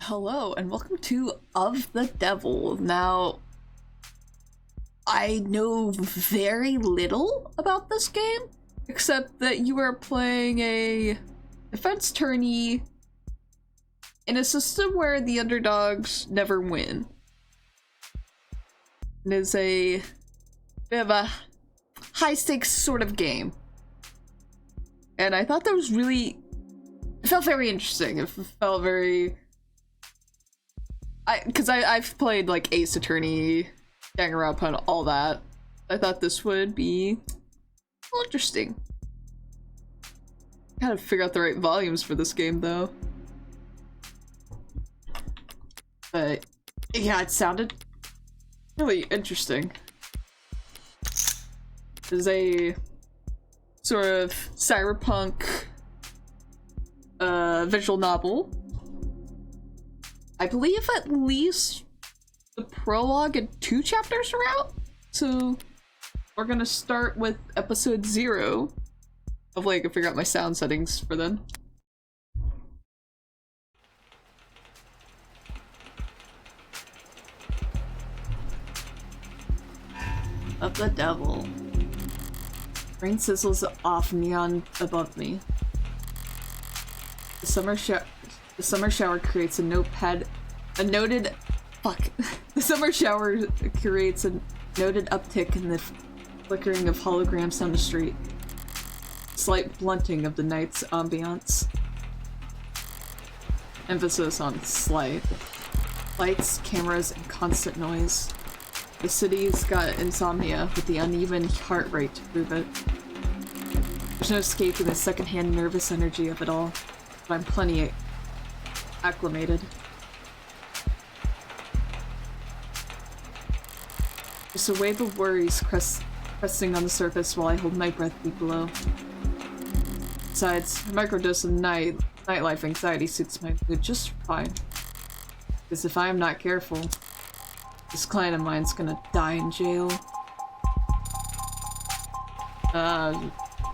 Hello and welcome to Of the Devil. Now, I know very little about this game, except that you are playing a defense tourney in a system where the underdogs never win. It is a bit of a high-stakes sort of game. And I thought that was really... It felt very interesting. It felt very... I've played like Ace Attorney, Danganronpa, and all that. I thought this would be interesting. Gotta figure out the right volumes for this game though. But yeah, it sounded really interesting. There's a sort of cyberpunk visual novel. I believe at least the prologue and 2 chapters are out, so we're gonna start with episode 0. Hopefully I can figure out my sound settings for then. Of the Devil. Rain sizzles off neon above me. The summer shower creates a notepad, a noted, The summer shower creates a noted uptick in the flickering of holograms down the street. Slight blunting of the night's ambiance. Emphasis on slight. Lights, cameras, and constant noise. The city's got insomnia with the uneven heart rate to prove it. There's no escaping the secondhand nervous energy of it all, but I'm plenty acclimated. Just a wave of worries cresting on the surface while I hold my breath deep below. Besides, a microdose of nightlife anxiety suits my mood just fine. Because if I am not careful, this client of mine's gonna die in jail.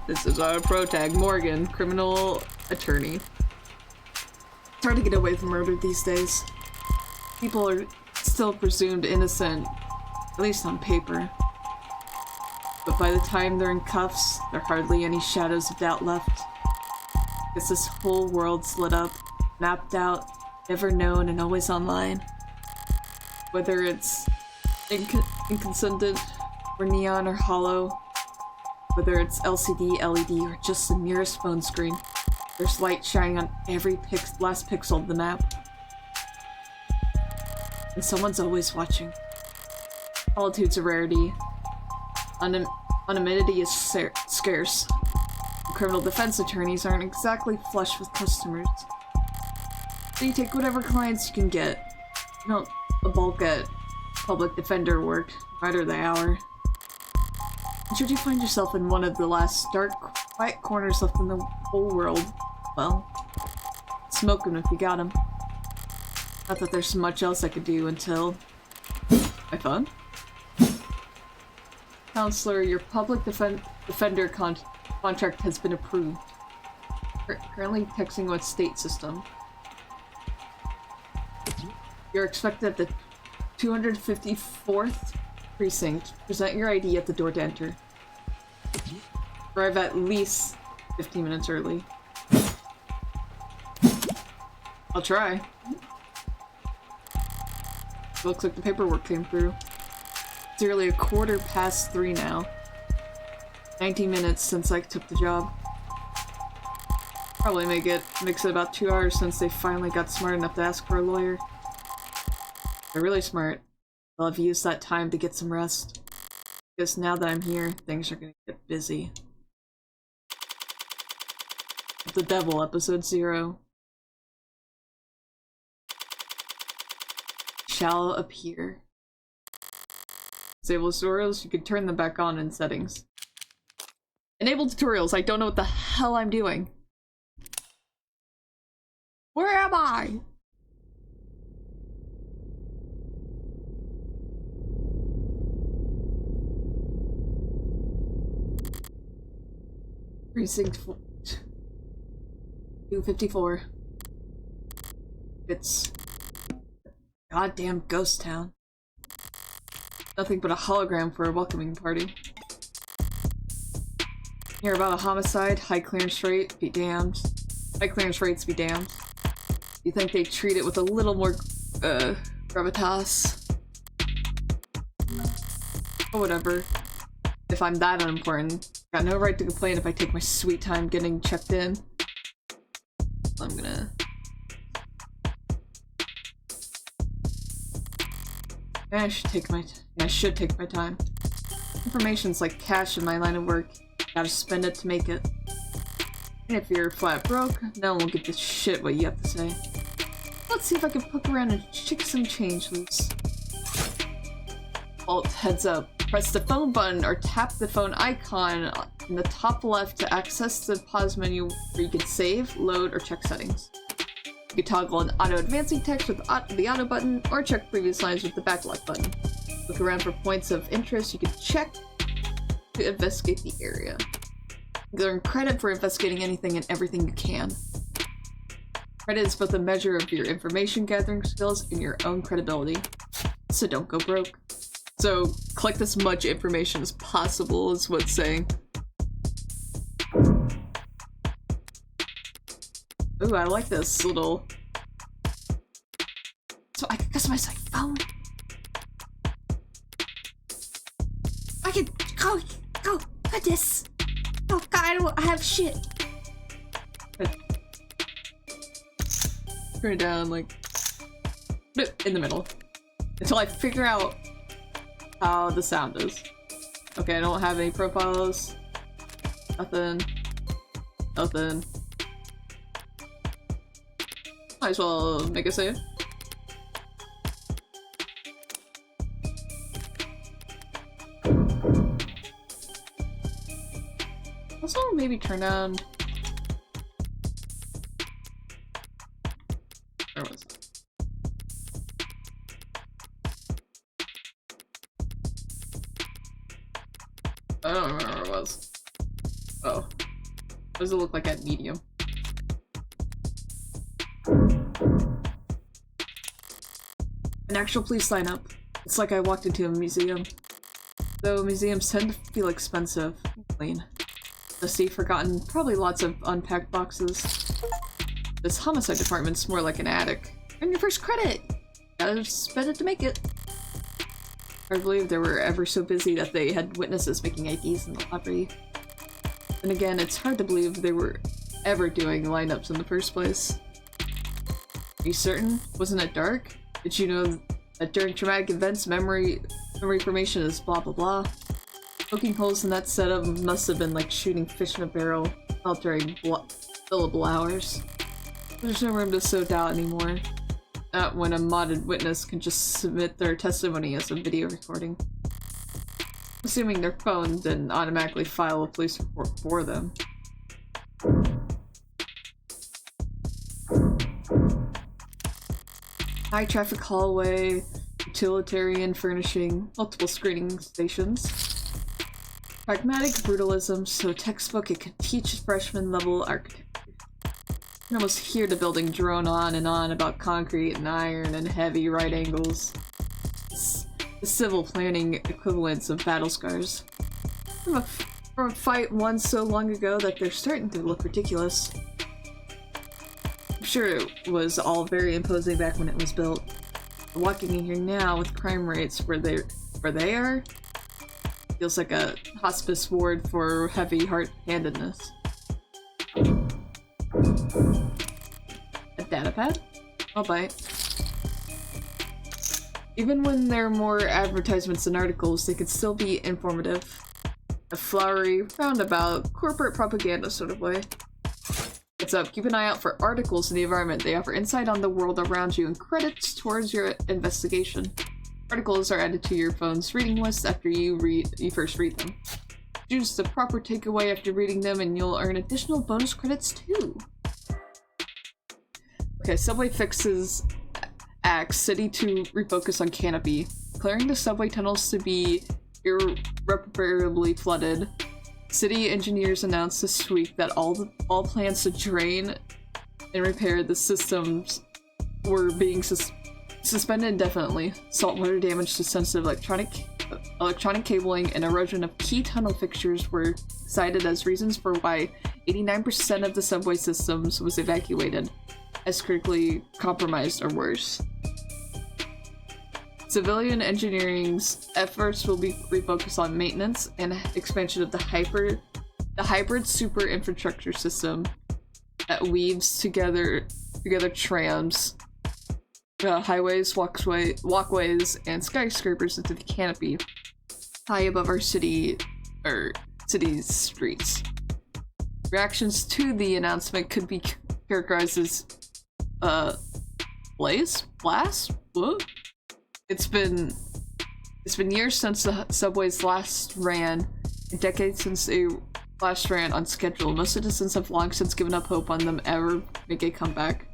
This is our protag, Morgan, criminal attorney. It's hard to get away from murder these days. People are still presumed innocent, at least on paper. But by the time they're in cuffs, there are hardly any shadows of doubt left. Guess this whole world's lit up, mapped out, never known, and always online. Whether it's incandescent, or neon, or hollow, whether it's LCD, LED, or just the nearest phone screen, there's light shining on every last pixel of the map. And someone's always watching. Solitude's a rarity. Anonymity is scarce. Criminal defense attorneys aren't exactly flush with customers. So you take whatever clients you can get. You don't bulk at public defender work, no matter the hour. And should you find yourself in one of the last dark, quiet corners left in the whole world, well, smoke him if you got him. Not that there's much else I could do until... my phone? Counselor, your public defender contract has been approved. Currently texting with state system. You're expected at the 254th precinct. Present your ID at the door to enter. Arrive at least 15 minutes early. I'll try. Looks like the paperwork came through. It's nearly 3:15 now. 19 minutes since I took the job. Probably makes it about 2 hours since they finally got smart enough to ask for a lawyer. They're really smart. I'll have used that time to get some rest. Because now that I'm here, things are gonna get busy. The Devil, episode 0. Shall appear. Disable tutorials, you can turn them back on in settings. Enable tutorials, I don't know what the hell I'm doing. Where am I? Precinct 254. It's Goddamn ghost town. Nothing but a hologram for a welcoming party. Hear about a homicide, high clearance rate, be damned. High clearance rates be damned. You think they treat it with a little more, gravitas? Or whatever. If I'm that unimportant. Got no right to complain if I take my sweet time getting checked in. I'm gonna... Yeah, I should take my time. Information's like cash in my line of work. Gotta spend it to make it. And if you're flat broke, no one will get this shit what you have to say. Let's see if I can poke around and shake some change loose. Alt, heads up. Press the phone button or tap the phone icon in the top left to access the pause menu where you can save, load, or check settings. You can toggle an auto-advancing text with the auto button, or check previous lines with the backlock button. Look around for points of interest you can check to investigate the area. You earn credit for investigating anything and everything you can. Credit is both a measure of your information gathering skills and your own credibility. So don't go broke. So collect as much information as possible is what's saying. Ooh, I like this little... So I can customize my phone. I can go, goodness. Oh god, I have shit. Turn it down, like, in the middle. Until I figure out how the sound is. Okay, I don't have any profiles. Nothing. Nothing. Might as well make a save. Also, maybe turn down... Where was it? I don't remember where it was. Oh. What does it look like at medium? An actual police lineup. It's like I walked into a museum. Though museums tend to feel expensive. Clean. Dusty, forgotten, probably lots of unpacked boxes. This homicide department's more like an attic. Earn your first credit! Gotta spend it to make it. I believe they were ever so busy that they had witnesses making IDs in the lottery. And again, it's hard to believe they were ever doing lineups in the first place. Are you certain? Wasn't it dark? Did you know that during traumatic events, memory formation is blah blah blah? Poking holes in that setup must have been like shooting fish in a barrel, all during billable hours. There's no room to sow doubt anymore. Not when a modded witness can just submit their testimony as a video recording. Assuming their phone didn't automatically file a police report for them. High traffic hallway, utilitarian furnishing, multiple screening stations. Pragmatic brutalism, so textbook it could teach freshman level architecture. You can almost hear the building drone on and on about concrete and iron and heavy right angles. It's the civil planning equivalents of battle scars. From a fight won so long ago that they're starting to look ridiculous. I'm sure it was all very imposing back when it was built. Walking in here now with crime rates where they are feels like a hospice ward for heavy heart-handedness. A data pad? I'll bite. Even when there are more advertisements and articles, they can still be informative. A flowery, roundabout, corporate propaganda sort of way. What's up? Keep an eye out for articles in the environment. They offer insight on the world around you and credits towards your investigation. Articles are added to your phone's reading list after you first read them. Choose the proper takeaway after reading them and you'll earn additional bonus credits too. Okay, subway fixes Axe City to refocus on Canopy. Clearing the subway tunnels to be irreparably flooded. City engineers announced this week that all plans to drain and repair the systems were being Suspended indefinitely. Saltwater damage to sensitive electronic cabling and erosion of key tunnel fixtures were cited as reasons for why 89% of the subway systems was evacuated as critically compromised or worse. Civilian engineering's efforts will be refocused on maintenance and expansion of the hybrid super infrastructure system that weaves together trams, highways, walkways, and skyscrapers into the canopy high above our city's streets. Reactions to the announcement could be characterized as blast? What? It's been years since the subways last ran, and decades since they last ran on schedule. Most citizens have long since given up hope on them ever make a comeback.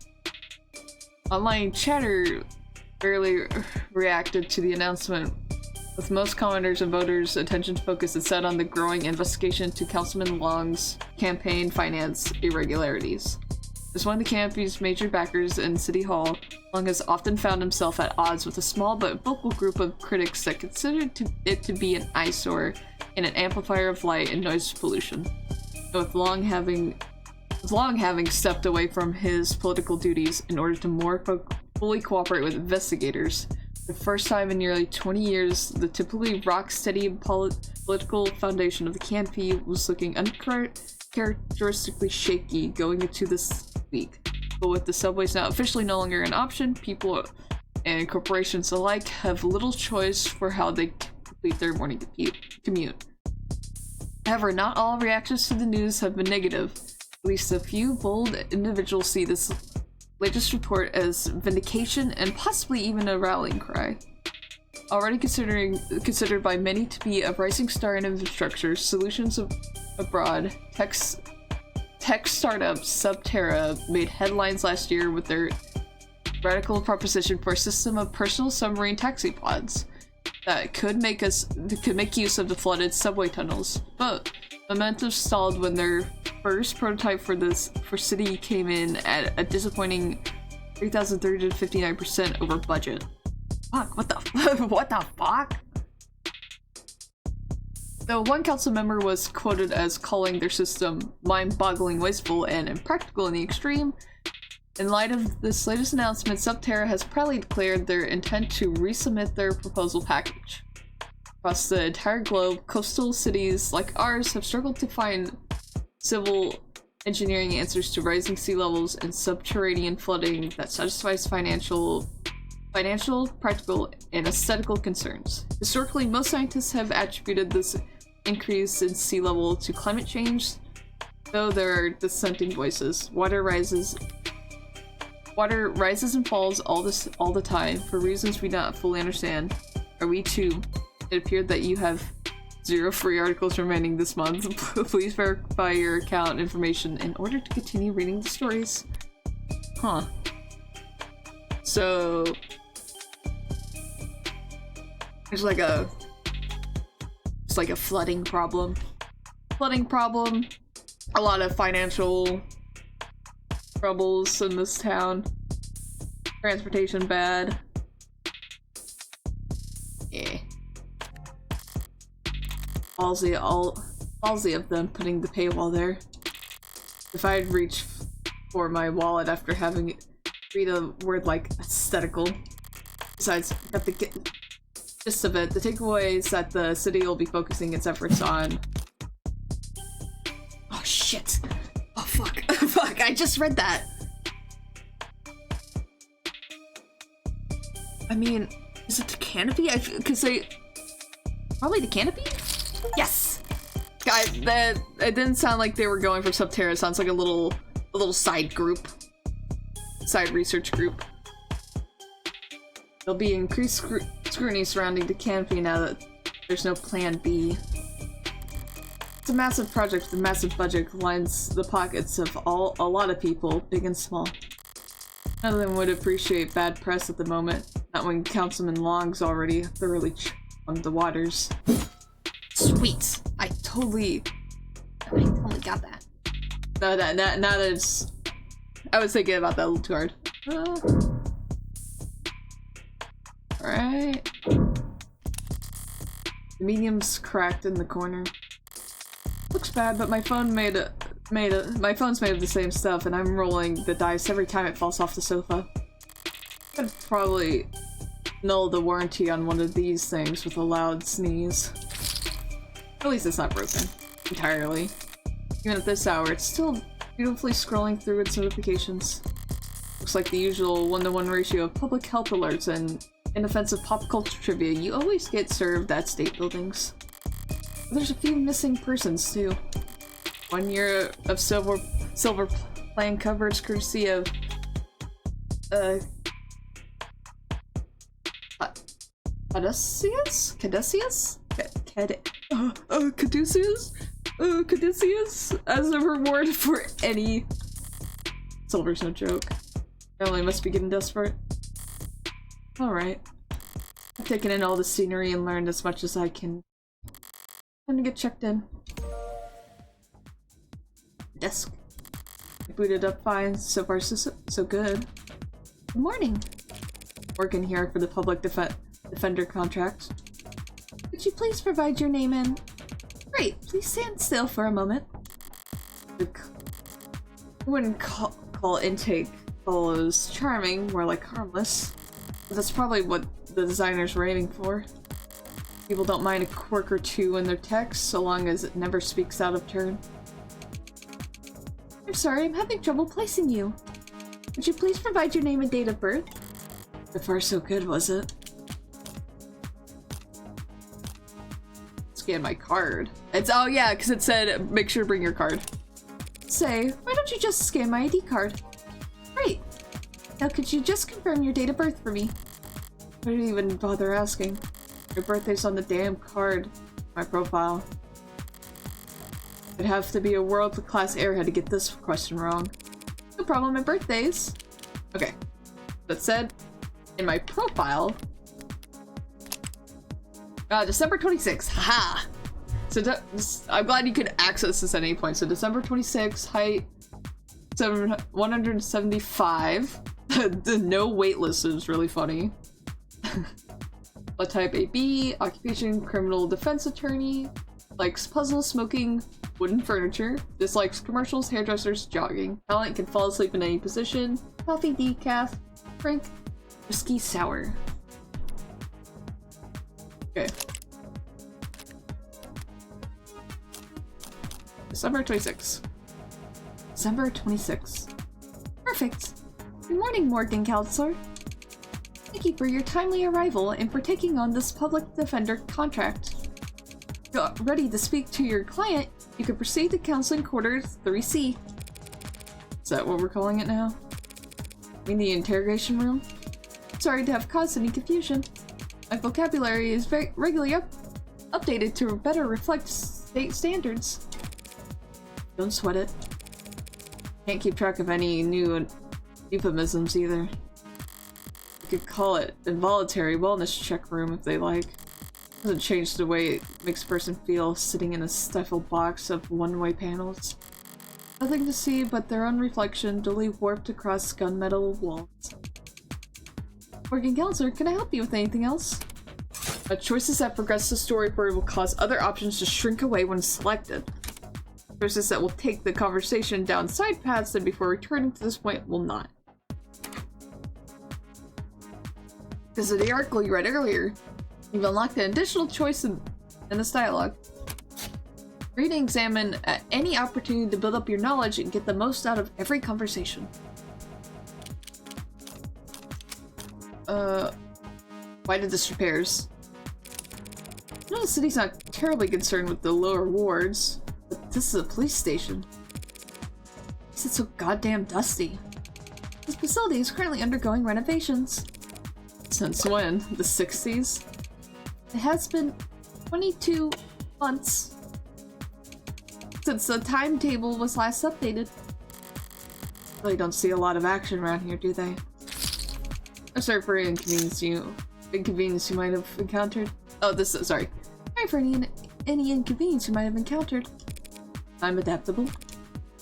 Online chatter barely reacted to the announcement, with most commenters and voters' attention focused instead on the growing investigation to Councilman Long's campaign finance irregularities. As one of the campaign's major backers in City Hall, Long has often found himself at odds with a small but vocal group of critics that considered it to be an eyesore and an amplifier of light and noise pollution. And with Long having stepped away from his political duties in order to more fully cooperate with investigators, for the first time in nearly 20 years, the typically rock-steady political foundation of the canopy was looking uncharacteristically shaky going into this week. But with the subways now officially no longer an option, people and corporations alike have little choice for how they complete their morning commute. However, not all reactions to the news have been negative. At least a few bold individuals see this latest report as vindication and possibly even a rallying cry. Already considered by many to be a rising star in infrastructure, solutions abroad, tech startup Subterra made headlines last year with their radical proposition for a system of personal submarine taxi pods that could make use of the flooded subway tunnels. But momentum stalled when their first prototype for city came in at a disappointing 3,359% over budget. Fuck, what the fuck? Though one council member was quoted as calling their system mind-boggling, wasteful, and impractical in the extreme, in light of this latest announcement, Subterra has proudly declared their intent to resubmit their proposal package. Across the entire globe, coastal cities like ours have struggled to find civil engineering answers to rising sea levels and subterranean flooding that satisfies financial, practical, and aesthetical concerns. Historically, most scientists have attributed this increase in sea level to climate change, though there are dissenting voices. Water rises and falls all the time for reasons we don't fully understand. Are we too? It appeared that you have 0 free articles remaining this month. Please verify your account information in order to continue reading the stories. Huh. So there's like a flooding problem. A lot of financial troubles in this town. Transportation bad. Yeah. Ballsy of them putting the paywall there. If I'd reach for my wallet after having read a word like aesthetical. Besides, got the gist of it. The takeaway is that the city will be focusing its efforts on. Oh shit! Oh fuck! Fuck! I just read that. I mean, is it the canopy? Because they probably the canopy. Yes, guys. That it didn't sound like they were going for Subterra. It sounds like a little side research group. There'll be increased scrutiny surrounding the canopy now that there's no plan B. It's a massive project with a massive budget, lines the pockets of a lot of people, big and small. None of them would appreciate bad press at the moment, not when Councilman Long's already thoroughly on the waters. Sweet! I totally got that. Now that it's... I was thinking about that a little too hard. Alright. The medium's cracked in the corner. Looks bad, but my phone my phone's made of the same stuff, and I'm rolling the dice every time it falls off the sofa. I'd probably null the warranty on one of these things with a loud sneeze. At least it's not broken entirely. Even at this hour, it's still beautifully scrolling through its notifications. Looks like the usual 1-to-1 ratio of public health alerts and inoffensive pop culture trivia you always get served at state buildings. There's a few missing persons, too. 1 year of silver plan coverage courtesy of Caduceus? Caduceus as a reward for any. Silver's no joke. Emily must be getting desperate. Alright. I've taken in all the scenery and learned as much as I can. Time to get checked in. Desk. Booted up fine. So far so good. Good morning. Working here for the public defender contract. Would you please provide your name and... Great, please stand still for a moment. I wouldn't call intake follows charming, more like harmless. But that's probably what the designers were aiming for. People don't mind a quirk or two in their text, so long as it never speaks out of turn. I'm sorry, I'm having trouble placing you. Would you please provide your name and date of birth? So far so good, was it? Scan my card. It's oh yeah, because it said make sure to bring your card. Say, why don't you just scan my ID card? Great. Now could you just confirm your date of birth for me? I didn't even bother asking. Your birthday's on the damn card. My profile. I'd have to be a world-class airhead to get this question wrong. No problem, my birthday's. Okay. That said, in my profile, December 26th, haha! So I'm glad you could access this at any point. So December 26th, height 175. The no wait list is really funny. Blood type AB, occupation criminal defense attorney, likes puzzles, smoking, wooden furniture, dislikes commercials, hairdressers, jogging. Talent can fall asleep in any position, coffee, decaf, drink, whiskey, sour. Okay. December 26th. December 26th. Perfect. Good morning, Morgan Counselor. Thank you for your timely arrival and for taking on this public defender contract. If you're ready to speak to your client, you can proceed to counseling quarters 3C. Is that what we're calling it now? I mean the interrogation room? Sorry to have caused any confusion. My vocabulary is regularly updated to better reflect state standards. Don't sweat it. Can't keep track of any new euphemisms either. You could call it involuntary wellness check room if they like. Doesn't change the way it makes a person feel sitting in a stifled box of one-way panels. Nothing to see but their own reflection dully warped across gunmetal walls. Morgan Counselor, can I help you with anything else? Choices that progress the story forward will cause other options to shrink away when selected. Choices that will take the conversation down side paths and before returning to this point will not. Because of the article you read earlier, you've unlocked an additional choice in this dialogue. Read and examine at any opportunity to build up your knowledge and get the most out of every conversation. Why did this repairs? I know the city's not terribly concerned with the lower wards, but this is a police station. It's so goddamn dusty. This facility is currently undergoing renovations. Since when? The 60s? It has been 22 months since the timetable was last updated. Really don't see a lot of action around here, do they? I'm sorry for any inconvenience you might have encountered. Oh, sorry. Sorry for any inconvenience you might have encountered. I'm adaptable.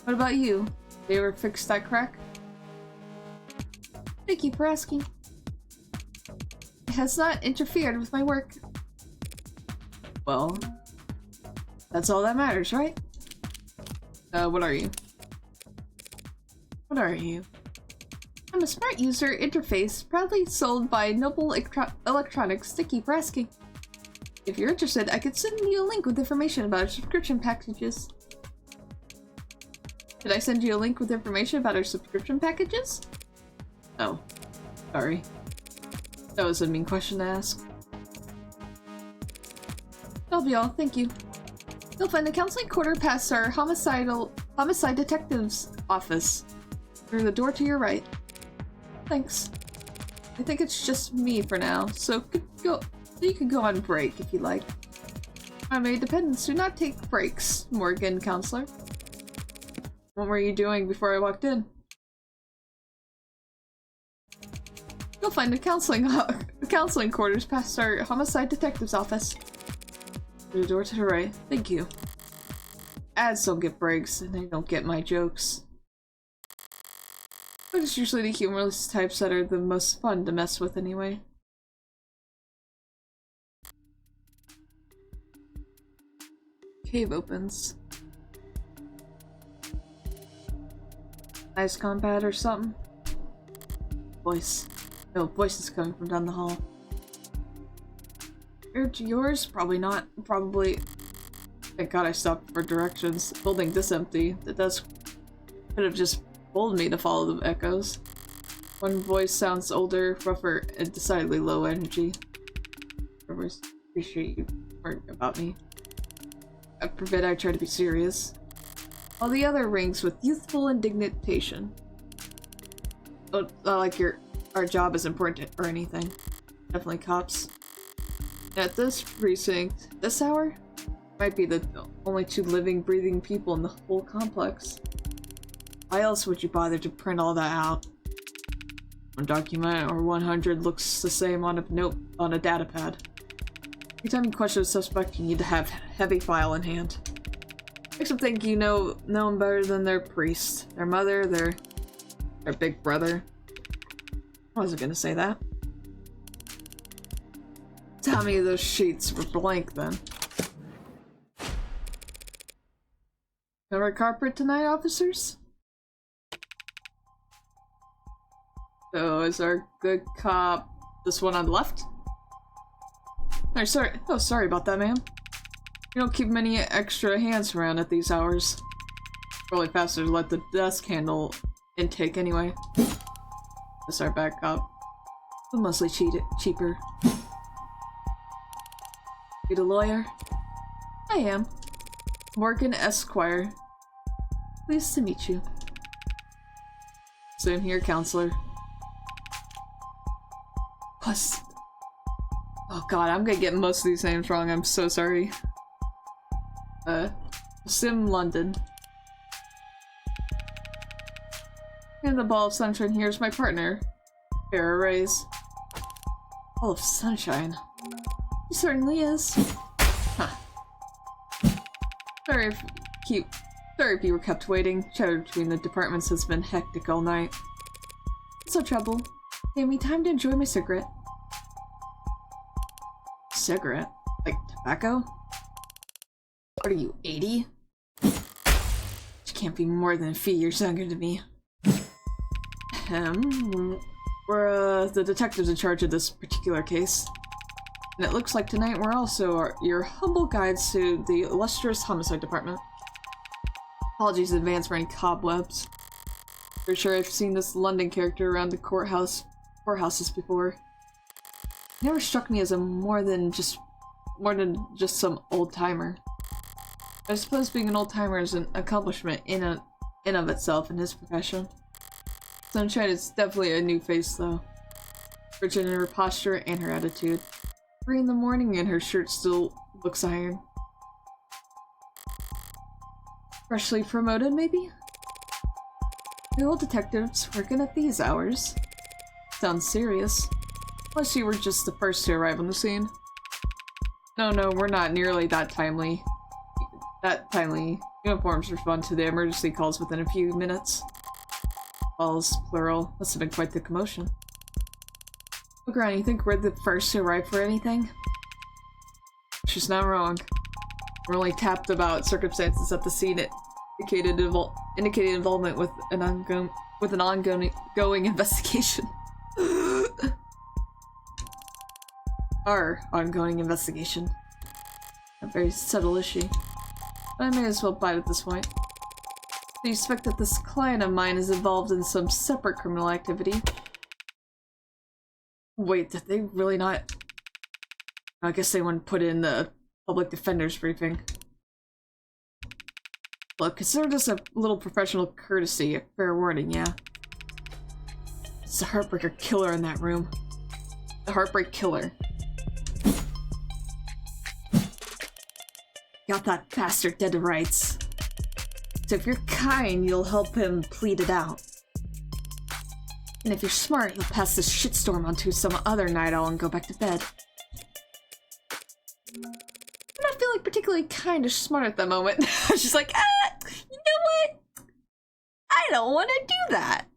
What about you? Did you ever fix that crack? Thank you for asking. has not interfered with my work. Well, that's all that matters, right? What are you? What are you? I'm a smart user interface, proudly sold by Noble Electronics. Thank you for asking. If you're interested, I could send you a link with information about our subscription packages. Did I send you a link with information about our subscription packages? Oh, sorry. That was a mean question to ask. That'll be all, thank you. You'll find the counseling quarter past our homicide detective's office. Through the door to your right. Thanks. I think it's just me for now, so you can go on break if you like. My maid dependents do not take breaks, Morgan, counselor. What were you doing before I walked in? You'll find the counseling quarters past our homicide detective's office. Through the door to the right. Thank you. Ads don't get breaks, and they don't get my jokes. But it's usually the humorless types that are the most fun to mess with anyway. Cave opens. Nice combat or something? Voice. No, voice is coming from down the hall. Yours? Probably not. Probably. Thank God I stopped for directions. Building this empty. The desk could have just told me to follow the echoes. One voice sounds older, rougher, and decidedly low energy. I appreciate you worrying about me. I forbid I try to be serious. While the other rings with youthful indignation. Oh, not like our job is important or anything. Definitely cops. At this precinct, this hour, might be the only two living, breathing people in the whole complex. Why else would you bother to print all that out? One document or 100 looks the same on a note on a data pad. Every time you question a suspect, you need to have heavy file in hand. Makes them think you know them better than their priest, their mother, their big brother. I wasn't gonna say that. How many of those sheets were blank then? Cover carpet tonight, officers? So is our good cop this one on the left? No, sorry. Oh, sorry about that, ma'am. You don't keep many extra hands around at these hours. Probably faster to let the desk handle intake anyway. That's our bad cop. But mostly cheaper. You the lawyer? I am. Morgan Esquire. Pleased to meet you. Same here, counselor. Plus. Oh god, I'm gonna get most of these names wrong, I'm so sorry. Sim London. And the ball of sunshine here's my partner, Farrah Rays. Ball of sunshine? He certainly is. Huh. Sorry if you were kept waiting. Chatter between the departments has been hectic all night. It's no trouble. Gave me time to enjoy my cigarette. Cigarette? Like tobacco? What are you, 80? You can't be more than a few years younger than me. We're the detectives in charge of this particular case. And it looks like tonight we're also your humble guides to the illustrious homicide department. Apologies in advance for any cobwebs. For sure I've seen this London character around the courthouses before. He never struck me as more than just some old-timer. I suppose being an old-timer is an accomplishment in of itself in his profession. Sunshine is definitely a new face though. Rigid in her posture and her attitude. 3 in the morning and her shirt still looks iron. Freshly promoted, maybe? The old detectives working at these hours. Sounds serious. Unless you were just the first to arrive on the scene. No, we're not nearly that timely. Uniforms respond to the emergency calls within a few minutes. Calls, plural. Must have been quite the commotion. Look around, you think we're the first to arrive for anything? She's not wrong. We're only tapped about circumstances at the scene indicated involvement with an ongoing investigation. Our ongoing investigation. Not very subtle, is she? But I may as well bite at this point. I suspect that this client of mine is involved in some separate criminal activity. Wait, did they really not? I guess they wouldn't put in the public defender's briefing. Look, consider this a little professional courtesy, a fair warning, yeah? It's the Heartbreaker killer in that room. The Heartbreak killer. Got that bastard dead to rights. So if you're kind, you'll help him plead it out. And if you're smart, you'll pass this shitstorm onto some other night owl and go back to bed. I'm not feeling particularly kind or smart at the moment. She's like, you know what? I don't want to do that.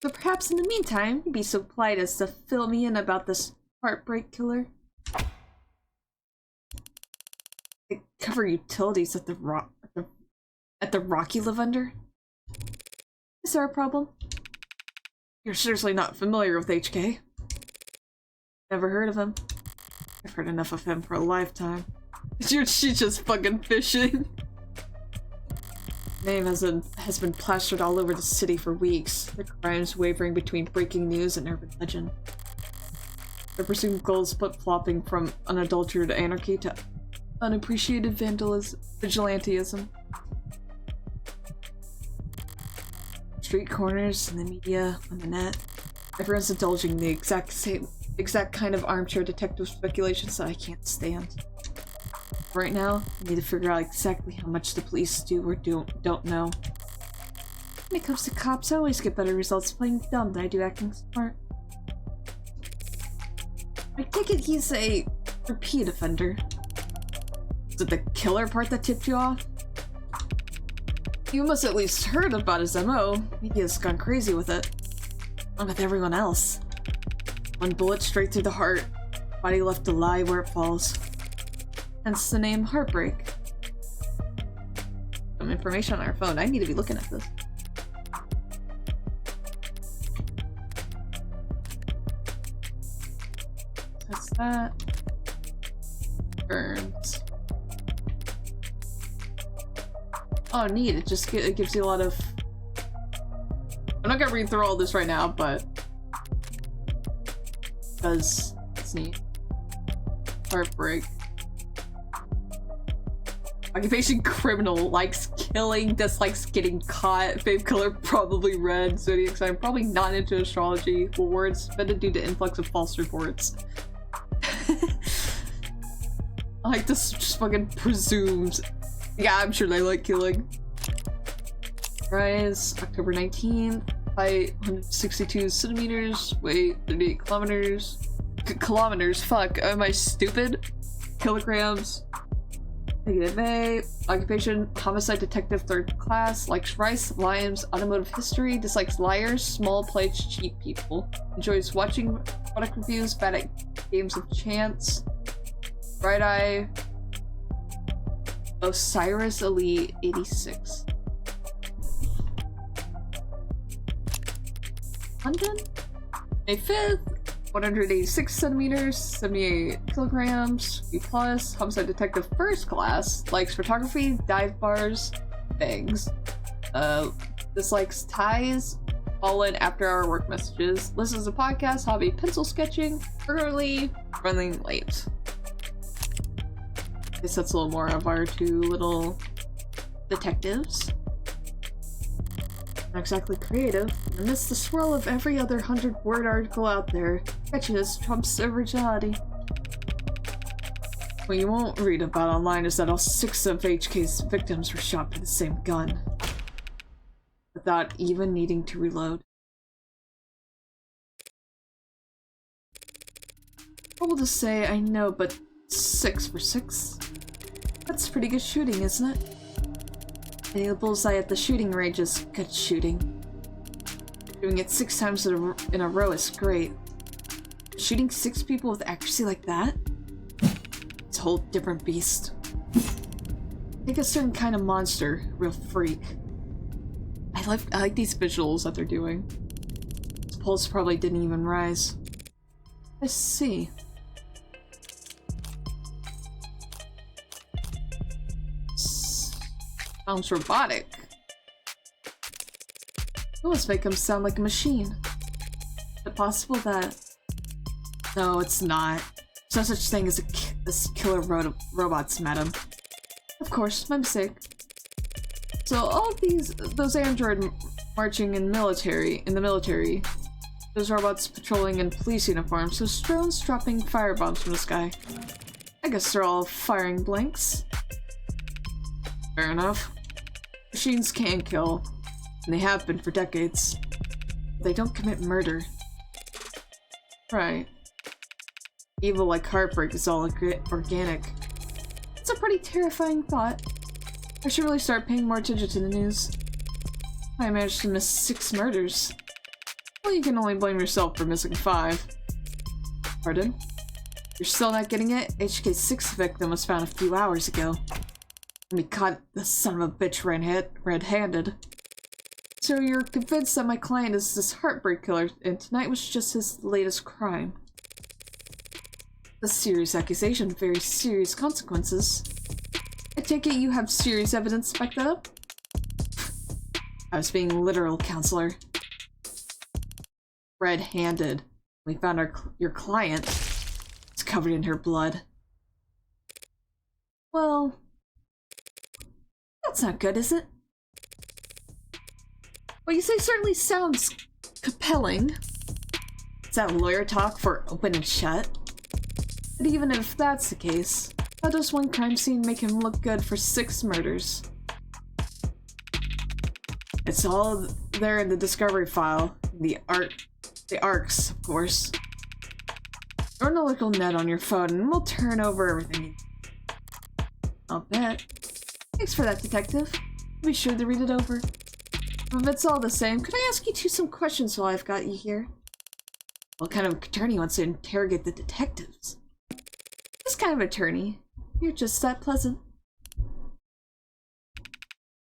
So perhaps in the meantime, you'd be so polite as to fill me in about this Heartbreak killer. They cover utilities at the rock you live under? Is there a problem? You're seriously not familiar with HK. Never heard of him. I've heard enough of him for a lifetime. She's just fucking fishing. Name has been plastered all over the city for weeks. The crimes wavering between breaking news and urban legend. The presumed goals flip-flopping from unadulterated anarchy to unappreciated vigilantism. Street corners, in the media, on the net. Everyone's indulging the exact kind of armchair detective speculations that I can't stand. Right now, I need to figure out exactly how much the police do or don't know. When it comes to cops, I always get better results playing dumb than I do acting smart. I take it he's a repeat offender. Is it the killer part that tipped you off? You must at least heard about his MO. Media's gone crazy with it. Along with everyone else. One bullet straight through the heart. Body left to lie where it falls. Hence the name Heartbreak. Some information on our phone. I need to be looking at this. That's that. Burns. Oh, neat. It gives you a lot of... I'm not gonna read through all this right now, but... because it's neat. Heartbreak. Occupation criminal, likes killing, dislikes getting caught. Fave color probably red. Zodiac sign probably not into astrology. Rewards suspended due to influx of false reports. I like this just fucking presumes. Yeah, I'm sure they like killing. Rise, October 19th. Height, 162 centimeters. Weight, 38 kilometers. Kilometers, fuck. Am I stupid? Kilograms. Negative A. Occupation, homicide detective 3rd class. Likes rice, limes, automotive history. Dislikes liars, small plates, cheap people. Enjoys watching product reviews, bad at games of chance. Bright eye. Osiris Elite 86. London? May 5th. 186 centimeters, 78 kilograms, B+, homicide detective 1st class, likes photography, dive bars, bangs. Dislikes ties, all in after-hour work messages, listens to podcasts, hobby pencil sketching, early, running late. I guess that's a little more of our two little detectives. Not exactly creative. Amidst the swirl of every other 100-word article out there, sketchiness trumps originality. What you won't read about online is that all 6 of HK's victims were shot by the same gun, without even needing to reload. Trouble to say, I know, but 6 for 6? That's pretty good shooting, isn't it? Hitting a bullseye at the shooting range is good shooting. Doing it 6 times in a row is great. Shooting 6 people with accuracy like that? It's a whole different beast. Take a certain kind of monster, real freak. I like these visuals that they're doing. His pulse probably didn't even rise. Let's see. Sounds robotic. Let's make him sound like a machine. Is it possible that... No, it's not. There's no such thing as killer robots, madam. Of course, my mistake. So all those android marching in the military, those robots patrolling in police uniforms, those drones dropping firebombs from the sky. I guess they're all firing blanks. Fair enough. Machines can kill, and they have been for decades. But they don't commit murder. Right. Evil like heartbreak is all organic. It's a pretty terrifying thought. I should really start paying more attention to the news. I managed to miss 6 murders. Well, you can only blame yourself for missing 5. Pardon? You're still not getting it? HK's 6th victim was found a few hours ago. And we caught the son of a bitch red-handed. So you're convinced that my client is this heartbreak killer, and tonight was just his latest crime. A serious accusation, very serious consequences. I take it you have serious evidence to back that up? I was being literal, counselor. Red-handed. We found your client. It's covered in her blood. Well... that's not good, is it? What you say certainly sounds compelling. Is that lawyer talk for open and shut? But even if that's the case, how does one crime scene make him look good for 6 murders? It's all there in the discovery file. The ARCs, of course. Run a little net on your phone and we'll turn over everything. I'll bet. Thanks for that, detective. Be sure to read it over. If it's all the same, could I ask you some questions while I've got you here? What kind of attorney wants to interrogate the detectives? This kind of attorney. You're just that pleasant.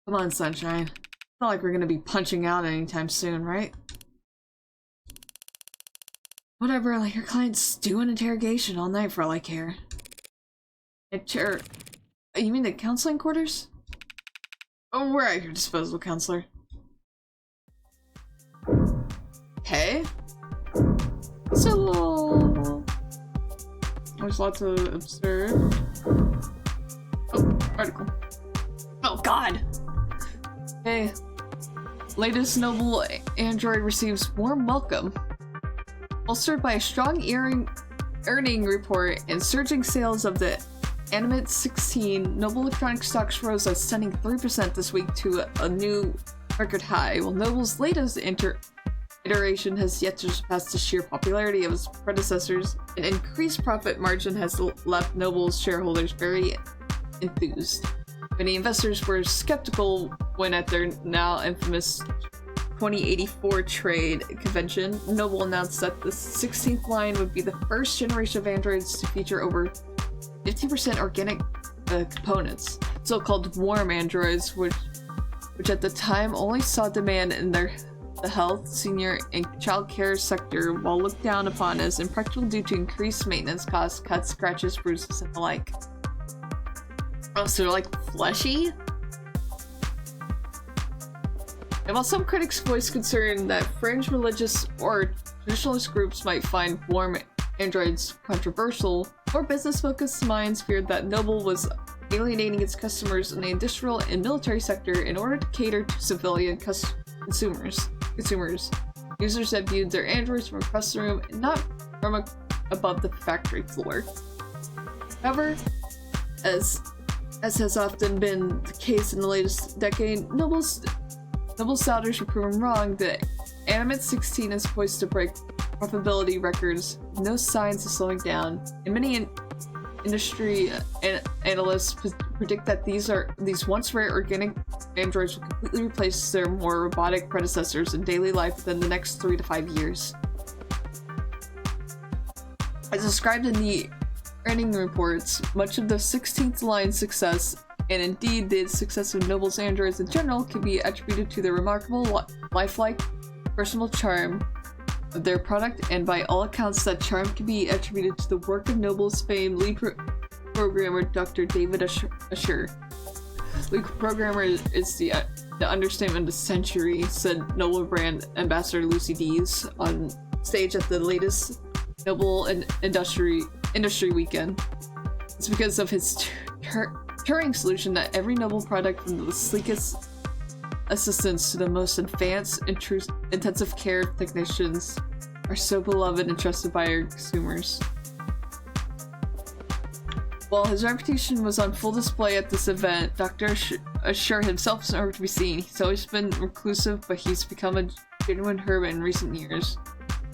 Come on, sunshine. It's not like we're gonna be punching out anytime soon, right? Whatever, like your client's doing interrogation all night for all I care. You mean the counseling quarters? Oh, we're at your disposal, counselor. Okay. So, there's lots to observe. Oh, article. Oh, God! Hey. Latest Noble Android receives warm welcome. Bolstered by a strong earning report and surging sales of the Animate 16, Noble Electronics stocks rose a stunning 3% this week to a new record high, while Noble's latest iteration has yet to surpass the sheer popularity of its predecessors. An increased profit margin has left Noble's shareholders very enthused. Many investors were skeptical when at their now infamous 2084 trade convention, Noble announced that the 16th line would be the first generation of androids to feature over 50% organic components, so-called warm androids, which at the time only saw demand in the health, senior, and child care sector, while looked down upon as impractical due to increased maintenance costs, cuts, scratches, bruises, and the like. Oh, so they're like fleshy? And while some critics voiced concern that fringe religious or traditionalist groups might find warm androids controversial, more business-focused minds feared that Noble was alienating its customers in the industrial and military sector in order to cater to civilian consumers. Users that viewed their androids from across the room and not from above the factory floor. However, as has often been the case in the latest decade, Noble's doubters were proven wrong. The Animate 16 is poised to break profitability records, no signs of slowing down, and many industry analysts predict that these once rare organic androids will completely replace their more robotic predecessors in daily life within the next 3 to 5 years. As described in the earning reports, much of the 16th line's success, and indeed the success of Noble's androids in general, can be attributed to their remarkable, lifelike, personal charm of their product, and by all accounts that charm can be attributed to the work of Noble's famed lead programmer Dr. David Asher. Lead programmer is the understatement of the century, said Noble brand ambassador Lucy Dees on stage at the latest Noble Industry Weekend. It's because of his Turing solution that every Noble product, from the sleekest assistants to the most advanced intensive care technicians, are so beloved and trusted by our consumers. While his reputation was on full display at this event, Dr. Asher himself is nowhere to be seen. He's always been reclusive, but he's become a genuine hermit in recent years.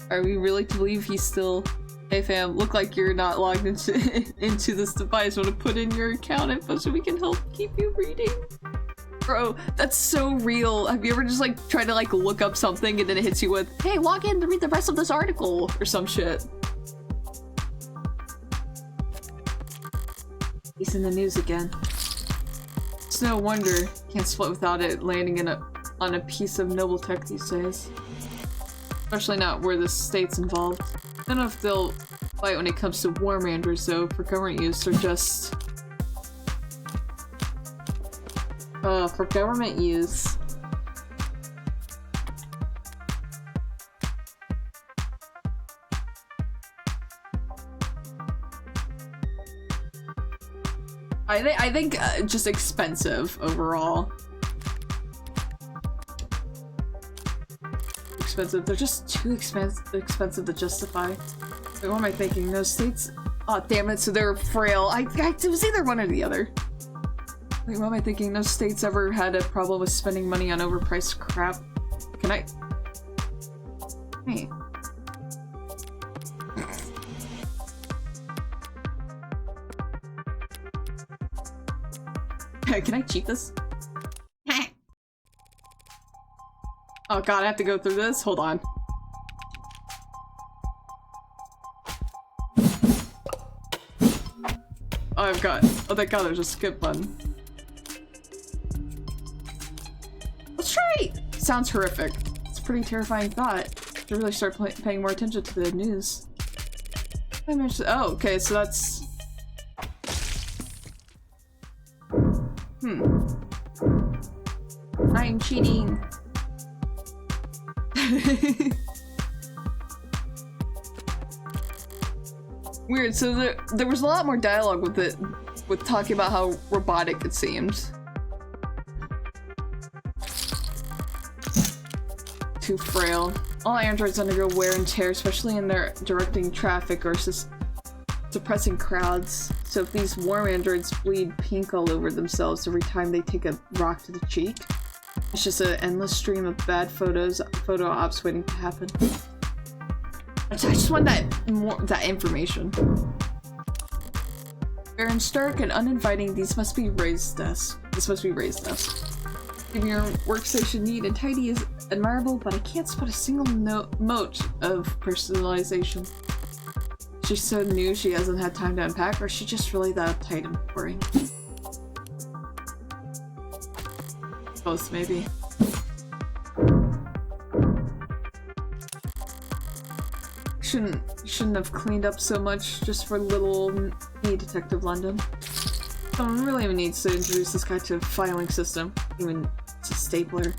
Are we really to believe he's still... Hey fam, look like you're not logged into this device. Want to put in your account info so we can help keep you reading? Bro, that's so real. Have you ever just like tried to like look up something and then it hits you with, hey, log in to read the rest of this article or some shit? He's in the news again. It's no wonder you can't split without it landing on a piece of Noble tech these days. Especially not where the state's involved. I don't know if they'll fight when it comes to war androids though. For government use, or just... for government use... I think just expensive overall. Expensive. They're just too expensive to justify. Wait, what am I thinking? Those states... Oh, damn it, so they're frail. It was either one or the other. Wait, what am I thinking? No states ever had a problem with spending money on overpriced crap. Can I... Hey. Can I cheat this? Oh god, I have to go through this? Hold on. Oh, I've got... Oh, thank god, there's a skip button. Let's try! Sounds horrific. It's a pretty terrifying thought. To really start paying more attention to the news. I mentioned... Oh, okay, so that's... I'm cheating. Weird, so there was a lot more dialogue with it, with talking about how robotic it seemed. Too frail. All androids undergo wear and tear, especially in their directing traffic or suppressing crowds. So if these warm androids bleed pink all over themselves every time they take a rock to the cheek, it's just an endless stream of bad photo ops waiting to happen. I just want that information. Very stark and uninviting, these must be raised desks. This must be raised desks. Keeping your workstation neat and tidy is admirable, but I can't spot a single mote of personalization. She's so new she hasn't had time to unpack, or is she just really that uptight and boring? Both, maybe. Shouldn't have cleaned up so much just for little me, Detective London. Someone really even needs to introduce this guy to a filing system, even to stapler.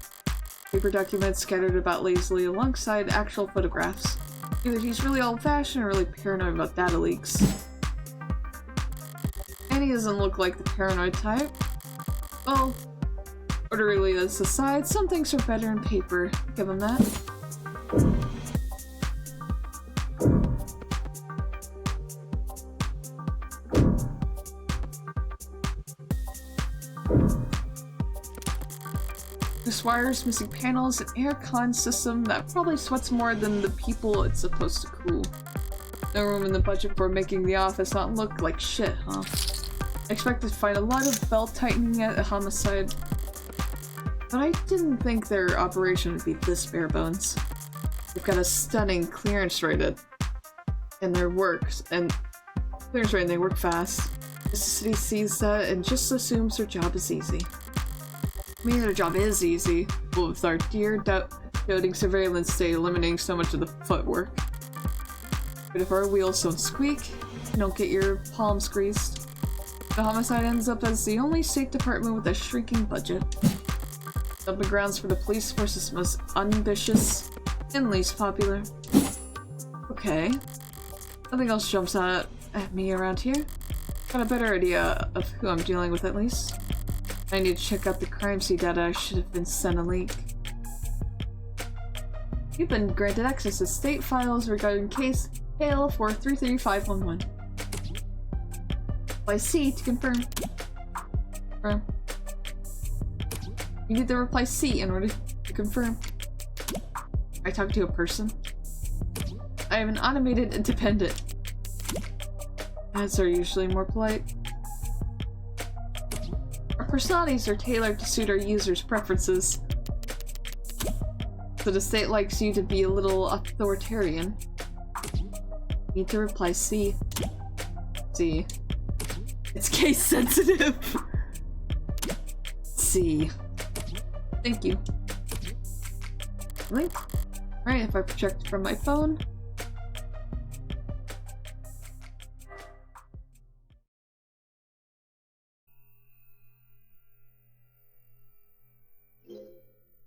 Paper documents scattered about lazily alongside actual photographs. Either he's really old-fashioned or really paranoid about data leaks. And he doesn't look like the paranoid type. Well, orderliness aside, some things are better in paper. Give him that. Loose wires, missing panels, an aircon system that probably sweats more than the people it's supposed to cool. No room in the budget for making the office not look like shit, huh? I expected to find a lot of belt tightening at a homicide, but I didn't think their operation would be this bare bones. They've got a stunning clearance rate in their work, and they work fast. The city sees that and just assumes their job is easy. Maybe their job is easy, but with our dear doting surveillance state eliminating so much of the footwork. But if our wheels don't squeak, you don't get your palms greased. The homicide ends up as the only state department with a shrinking budget. Dumping grounds for the police force is most unambitious and least popular. Okay. Nothing else jumps out at me around here. Got a better idea of who I'm dealing with at least. I need to check out the crime scene data. I should have been sent a link. You've been granted access to state files regarding case AL 433511. Reply C to confirm. Confirm. You need to reply C in order to confirm. I talk to a person. I am an automated independent. Ads are usually more polite. Our personalities are tailored to suit our users' preferences. So the state likes you to be a little authoritarian. You need to reply C. C. It's case sensitive. C. Thank you. Link. Alright, if I project from my phone.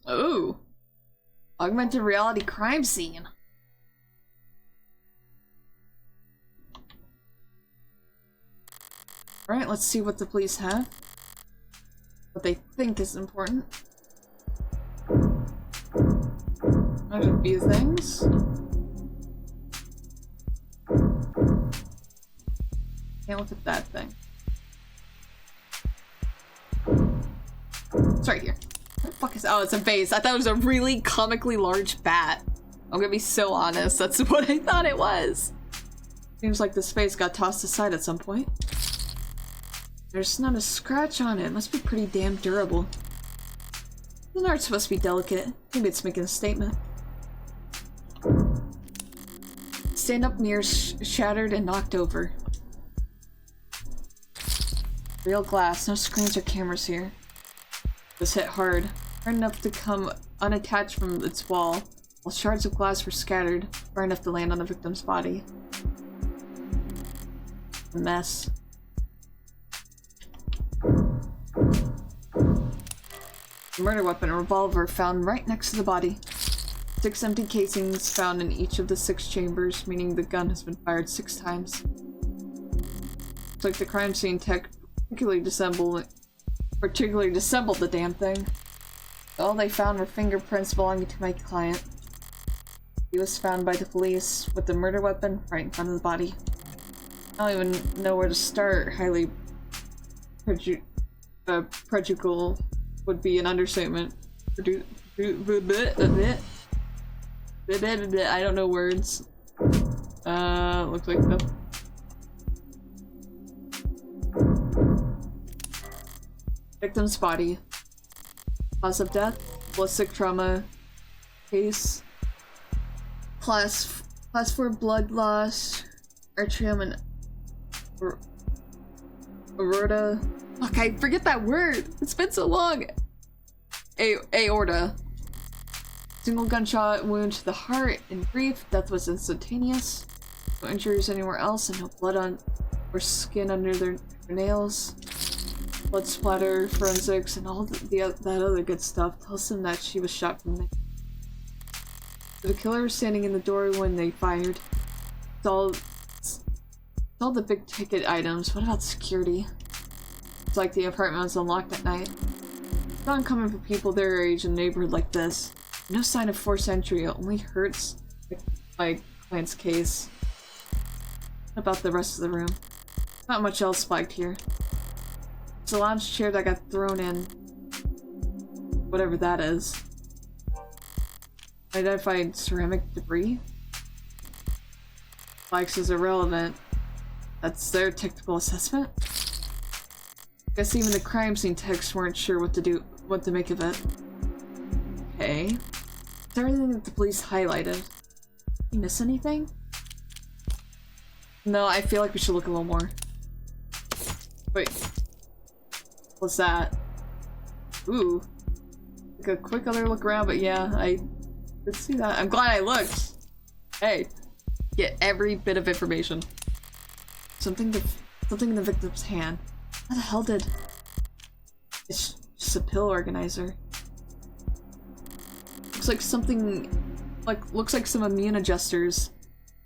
Oh. Augmented reality crime scene. Alright, let's see what the police have. What they think is important. There's a few things. Can't look at that thing. It's right here. What the fuck is- oh, it's a vase. I thought it was a really comically large bat. I'm gonna be so honest, that's what I thought it was. Seems like this vase got tossed aside at some point. There's not a scratch on it. It must be pretty damn durable. The art's supposed to be delicate. Maybe it's making a statement. Stand-up mirror shattered and knocked over. Real glass. No screens or cameras here. Was hit hard. Hard enough to come unattached from its wall, while shards of glass were scattered, far enough to land on the victim's body. A mess. A murder weapon, a revolver, found right next to the body. 6 empty casings found in each of the 6 chambers, meaning the gun has been fired 6 times. Looks like the crime scene tech particularly disassembled the damn thing. All they found were fingerprints belonging to my client. He was found by the police with the murder weapon right in front of the body. I don't even know where to start. Highly prejudicial would be an understatement. I don't know words. Looks like the victim's body. Cause of death, ballistic trauma case. Class 4 blood loss, atrium and aorta. Fuck, I forget that word. It's been so long. Aorta. Single gunshot wound to the heart and brief. Death was instantaneous. No injuries anywhere else, and no blood on or skin under their nails. Blood splatter, forensics, and all that other good stuff tells them that she was shot from there. The killer was standing in the door when they fired. It's all the big ticket items. What about security? It's like the apartment was unlocked at night. It's not uncommon for people their age in a neighborhood like this. No sign of forced entry. It only hurts my client's case. What about the rest of the room? Not much else flagged here. It's a lounge chair that got thrown in. Whatever that is. Identified ceramic debris? Flags is irrelevant. That's their technical assessment? Guess even the crime scene techs weren't sure what to make of it. Okay. Is there anything that the police highlighted? Did you miss anything? No, I feel like we should look a little more. Wait. What's that? Ooh. Like a quick other look around, but yeah, I did see that. I'm glad I looked! Hey. Get every bit of information. Something in the victim's hand. What the hell did... It's just a pill organizer. Looks like something... looks like some immune adjusters.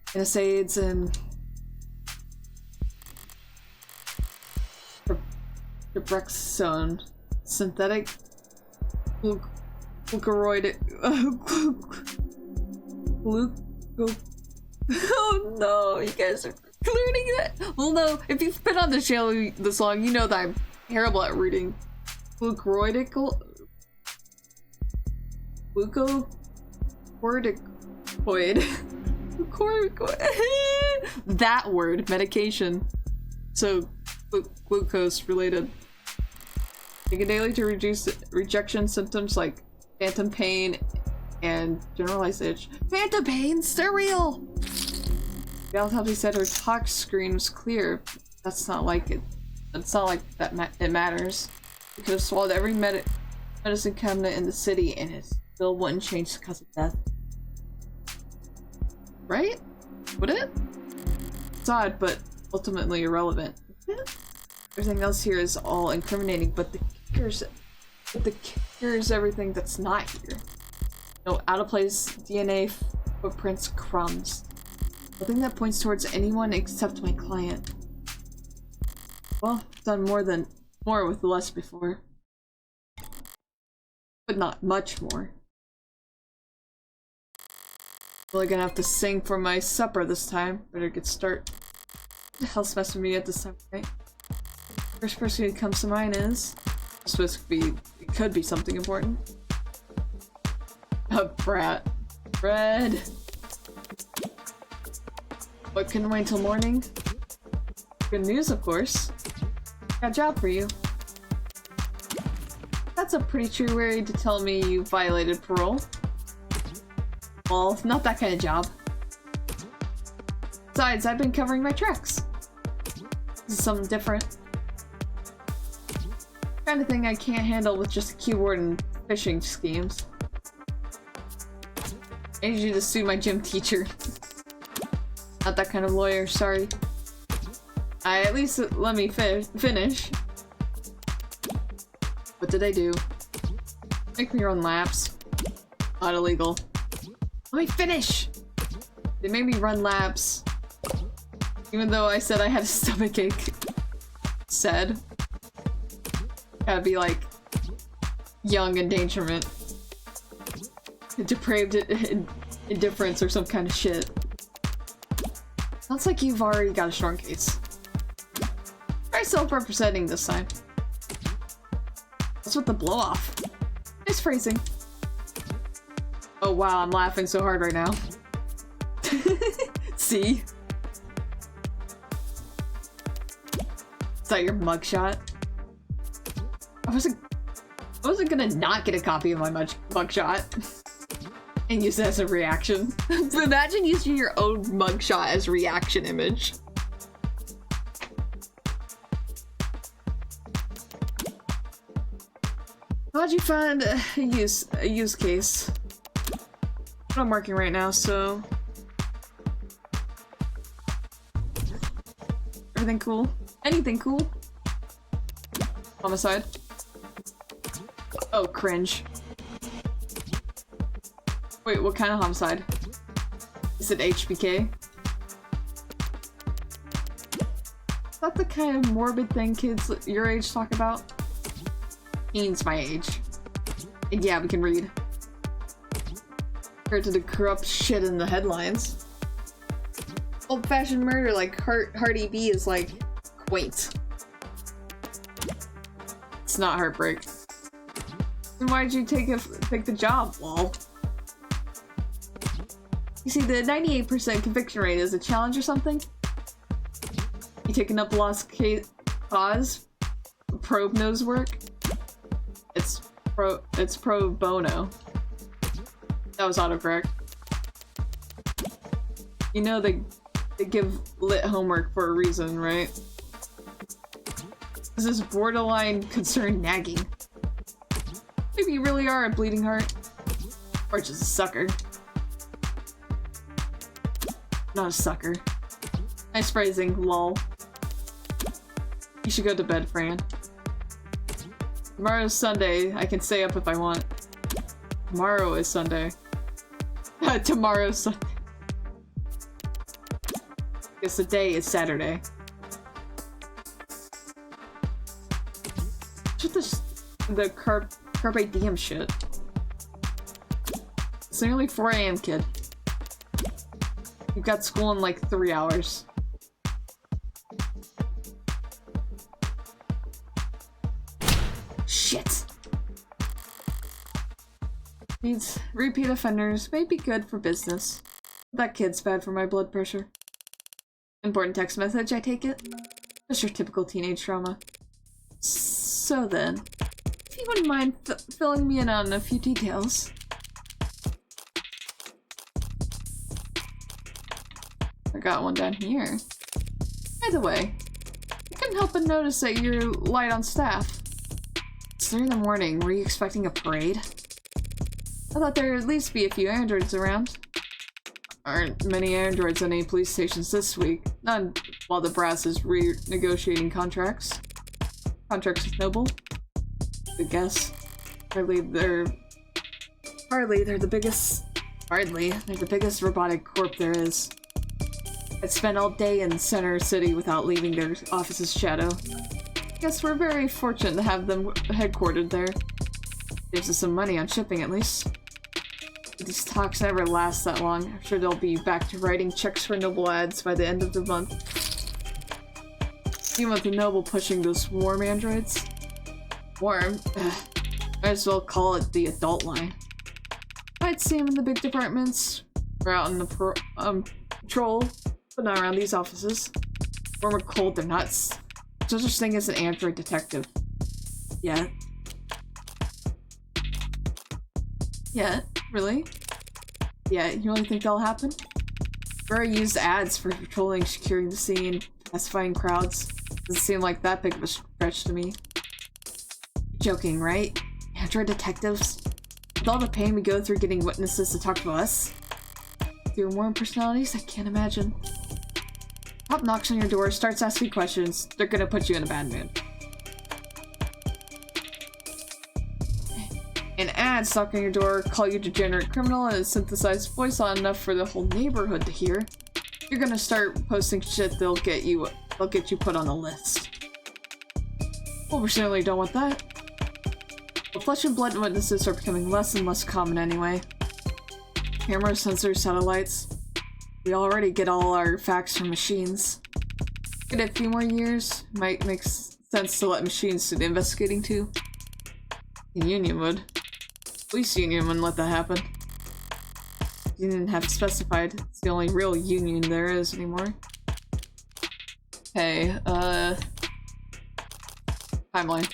NSAIDs and... Debrexone. Synthetic... Glucuroid... Oh no, you guys are learning that. Well, no, if you've been on the channel this long, you know that I'm terrible at reading. Glucuroidical... Glucocorticoid. That word, medication. So, glucose related. Take it daily to reduce rejection symptoms like phantom pain and generalized itch. Phantom pains, they're real! The autopsy said her tox screen was clear. That's not like it. It's not like that it matters. We could have swallowed every medicine cabinet in the city and it still wouldn't change the cause of death. Right? Would it? It's odd, but ultimately irrelevant. Everything else here is all incriminating, but the kicker is everything that's not here. No out-of-place DNA footprints, crumbs. Nothing that points towards anyone except my client. Well, I've done more with less before. But not much more. Really gonna have to sing for my supper this time. Better get start. What the hell's messing with me at this time, right? First person who comes to mind is... it could be something important. A brat. Bread. What, couldn't wait till morning? Good news, of course. Got a job for you. That's a pretty true way to tell me you violated parole. Well, not that kind of job. Besides, I've been covering my tracks. This is something different. Kind of thing I can't handle with just a keyboard and phishing schemes. I need you to sue my gym teacher. Not that kind of lawyer, sorry. At least let me finish. What did I do? Make me run laps. Not illegal. Let me finish! They made me run laps. Even though I said I had a stomachache. Said. Gotta be like... young endangerment. Depraved indifference or some kind of shit. Sounds like you've already got a strong case. Try self-representing this time. What's with the blow-off? Nice phrasing. Oh wow, I'm laughing so hard right now. See? Is that your mugshot? I wasn't gonna not get a copy of my mugshot and use it as a reaction. Imagine using your own mugshot as a reaction image. How'd you find a use case? I'm working right now, so... Everything cool? Anything cool? Homicide? Oh, cringe. Wait, what kind of homicide? Is it HBK? Is that the kind of morbid thing kids your age talk about? Teens my age. And yeah, we can read. Compared to the corrupt shit in the headlines. Old-fashioned murder like Hardy B is like quaint. It's not heartbreak. Then why did you take the job, lol? You see, the 98% conviction rate is a challenge or something? You taking up lost cause? probe nose work? It's pro bono. That was autocorrect. You know they give lit homework for a reason, right? This is borderline concern nagging. Maybe you really are a bleeding heart. Or just a sucker. Not a sucker. Nice phrasing, lol. You should go to bed, Fran. Tomorrow's Sunday. I can stay up if I want. Tomorrow is Sunday. Tomorrow's Sunday. Guess the day is Saturday. What's the carpe diem shit? It's nearly 4 AM, kid. You've got school in like 3 hours. Shit. These repeat offenders may be good for business. That kid's bad for my blood pressure. Important text message, I take it? Just your typical teenage drama. So then, if you wouldn't mind filling me in on a few details. I got one down here. By the way, I couldn't help but notice that you're light on staff. It's 3 in the morning. Were you expecting a parade? I thought there'd at least be a few androids around. Aren't many androids on any police stations this week. Not while the brass is renegotiating contracts. Contracts with Noble? Good guess. Hardly they're the biggest robotic corp there is. I'd spend all day in Center City without leaving their office's shadow. Guess we're very fortunate to have them headquartered there. Saves us some money on shipping at least. But these talks never last that long. I'm sure they'll be back to writing checks for Noble ads by the end of the month. Even with the Noble pushing those swarm androids. Swarm? Might as well call it the adult line. I'd see them in the big departments. We're out in the patrol, but not around these offices. When we're cold, they're nuts. There's no such thing as an android detective. Yeah. Yeah, really? Yeah, you really think that'll happen? Where I used ads for patrolling, securing the scene, pacifying crowds. Doesn't seem like that big of a stretch to me. Joking, right? Android detectives? With all the pain we go through getting witnesses to talk to us? With your warm personalities, I can't imagine. Cop knocks on your door, starts asking questions. They're gonna put you in a bad mood. An ad knocking on your door, call you degenerate criminal, and a synthesized voice loud enough for the whole neighborhood to hear. You're gonna start posting shit that'll get you put on the list. Well, we certainly don't want that. But flesh and blood witnesses are becoming less and less common anyway. Cameras, sensors, satellites. We already get all our facts from machines. In a few more years, might make sense to let machines do the investigating too. The Union would. Police Union wouldn't let that happen. Union have specified it's the only real union there is anymore. Hey, timeline.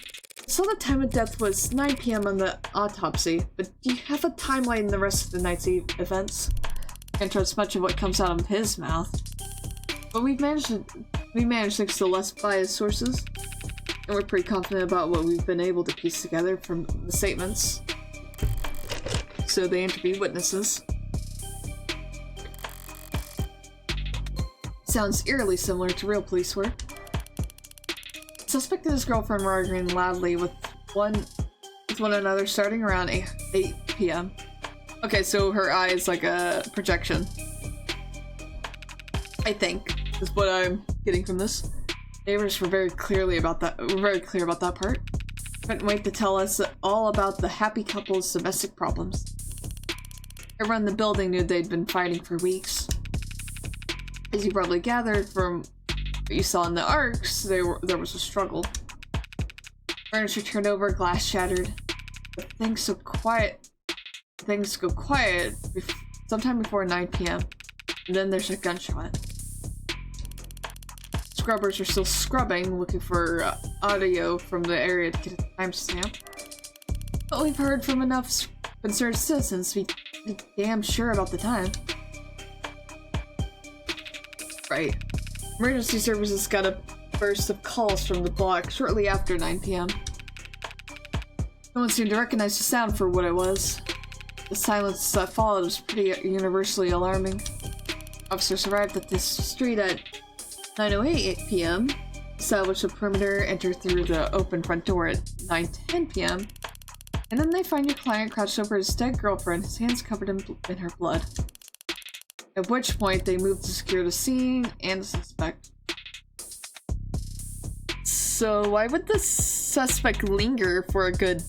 So the time of death was 9 PM on the autopsy, but do you have a timeline in the rest of the night's events? Can't trust much of what comes out of his mouth. But we managed thanks to less biased sources, and we're pretty confident about what we've been able to piece together from the statements. So they interviewed witnesses. Sounds eerily similar to real police work. Suspect and his girlfriend were arguing loudly with one another starting around 8 PM. Okay, so her eye is like a projection. I think, is what I'm getting from this. Neighbors were very clear about that part. Couldn't wait to tell us all about the happy couple's domestic problems. Everyone in the building knew they'd been fighting for weeks. As you probably gathered from what you saw in the arcs, there was a struggle. Furniture turned over, glass shattered. But things go quiet sometime before 9 PM. And then there's a gunshot. scrubbers are still scrubbing, looking for audio from the area to get a timestamp. But we've heard from enough concerned citizens to be damn sure about the time. Right. Emergency services got a burst of calls from the block shortly after 9 p.m. No one seemed to recognize the sound for what it was. The silence that followed was pretty universally alarming. Officers arrived at this street at 9:08 p.m., established a perimeter, entered through the open front door at 9:10 p.m., and then they find your client crouched over his dead girlfriend, his hands covered in her blood. At which point, they moved to secure the scene and the suspect. So why would the suspect linger for a good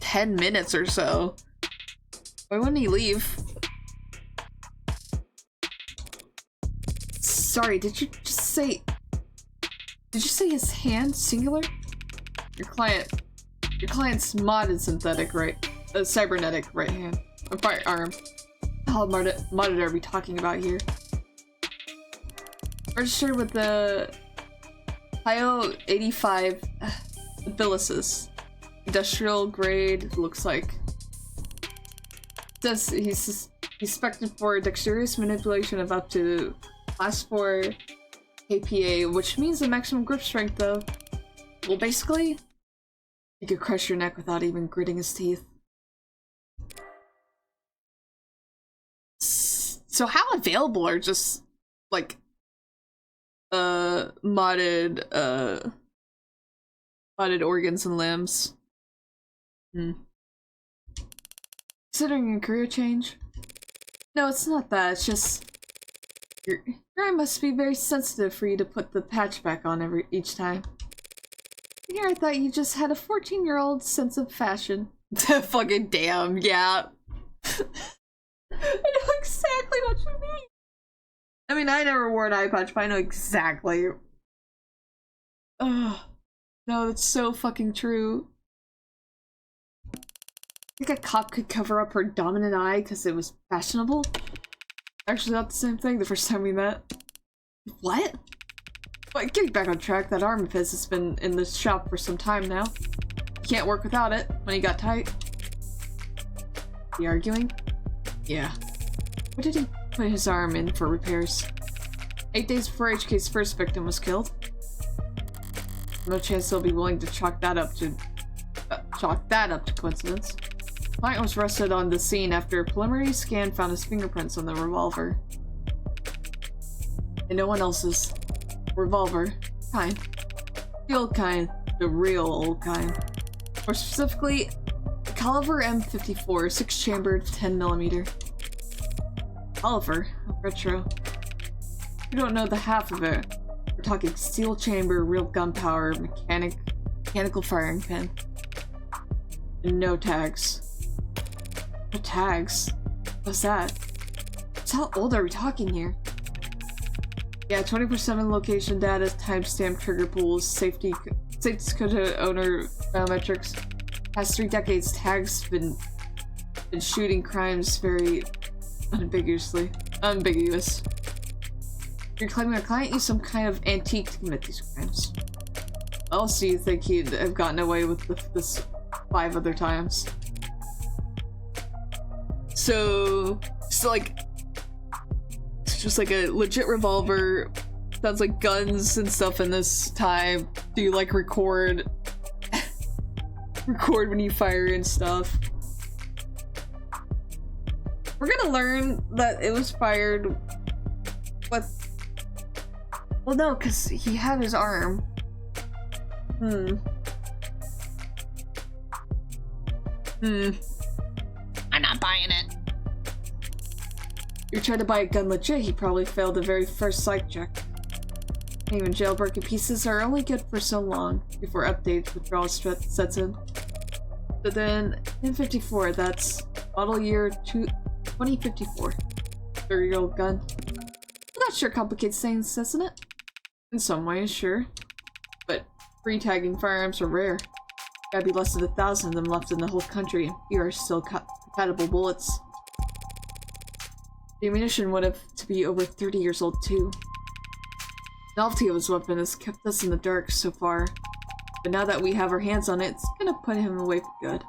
10 minutes or so? Why wouldn't he leave? Sorry, did you just say... Did you say his hand, singular? Your client's modded synthetic cybernetic right hand. Or right arm. How modded are we talking about here? Registered with the IO 85 Abilis. Industrial grade, looks like. Says he's suspected for dexterous manipulation of up to class 4 KPA, which means the maximum grip strength of... Well, basically, he could crush your neck without even gritting his teeth. So how available are just, like, modded organs and limbs? Considering a career change? No, it's not that, it's just... Your eye must be very sensitive for you to put the patch back on each time. Here I thought you just had a 14-year-old sense of fashion. Fucking damn, yeah. I know exactly what you mean. I mean, I never wore an eye patch, but I know exactly. Ugh. No, that's so fucking true. I think a cop could cover up her dominant eye because it was fashionable. Actually, not the same thing the first time we met. What? But getting back on track, that arm of his has been in this shop for some time now. He can't work without it when he got tight. He arguing? Yeah. What did he put his arm in for repairs? 8 days before HK's first victim was killed. No chance they'll be willing to chalk that up to coincidence. Client was arrested on the scene after a preliminary scan found his fingerprints on the revolver. And no one else's. Revolver. Kind. The old kind. The real old kind. More specifically, a caliber M54, 6-chambered, 10mm. Caliber? Retro. You don't know the half of it. We're talking steel chamber, real gunpowder, mechanical firing pin. And no tags. No tags? What's that? So how old are we talking here? Yeah, 24/7 location data, timestamp, trigger pools, safety code owner biometrics. Past 3 decades, tags been shooting crimes very ambiguous. You're claiming a client used some kind of antique to commit these crimes. What else do you think he'd have gotten away with this 5 other times? So like, it's just like a legit revolver. Sounds like guns and stuff in this time. Do you like record when you fire and stuff? We're gonna learn that it was fired with... Well, no, because he had his arm. I'm not buying it. You tried to buy a gun legit, he probably failed the very first psych check. Even jailbreaking pieces are only good for so long before updates withdrawal sets in. But then, in 54, that's model year 2054. 30-year-old gun. That sure complicates things, doesn't it? In some ways, sure. But free-tagging firearms are rare. Gotta be less than 1,000 of them left in the whole country, and few are still compatible bullets. The ammunition would have to be over 30 years old, too. The novelty of his weapon has kept us in the dark so far, but now that we have our hands on it, it's gonna put him away for good.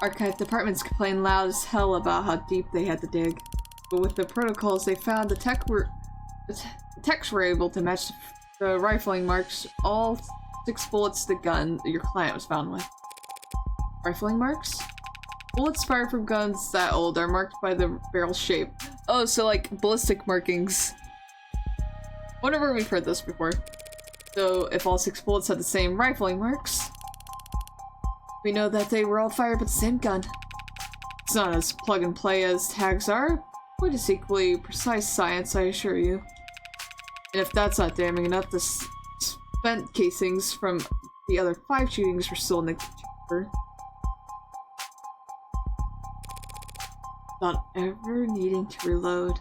Archive departments complain loud as hell about how deep they had to dig, but with the protocols they found, the techs were able to match the rifling marks, all 6 bullets to the gun that your client was found with. Rifling marks? Bullets fired from guns that old are marked by the barrel shape. Oh, so like ballistic markings. Whenever we've heard this before. So if all 6 bullets had the same rifling marks, we know that they were all fired with the same gun. It's not as plug and play as tags are, but it's equally precise science, I assure you. And if that's not damning enough, the spent casings from the other 5 shootings were still in the chamber. Without ever needing to reload.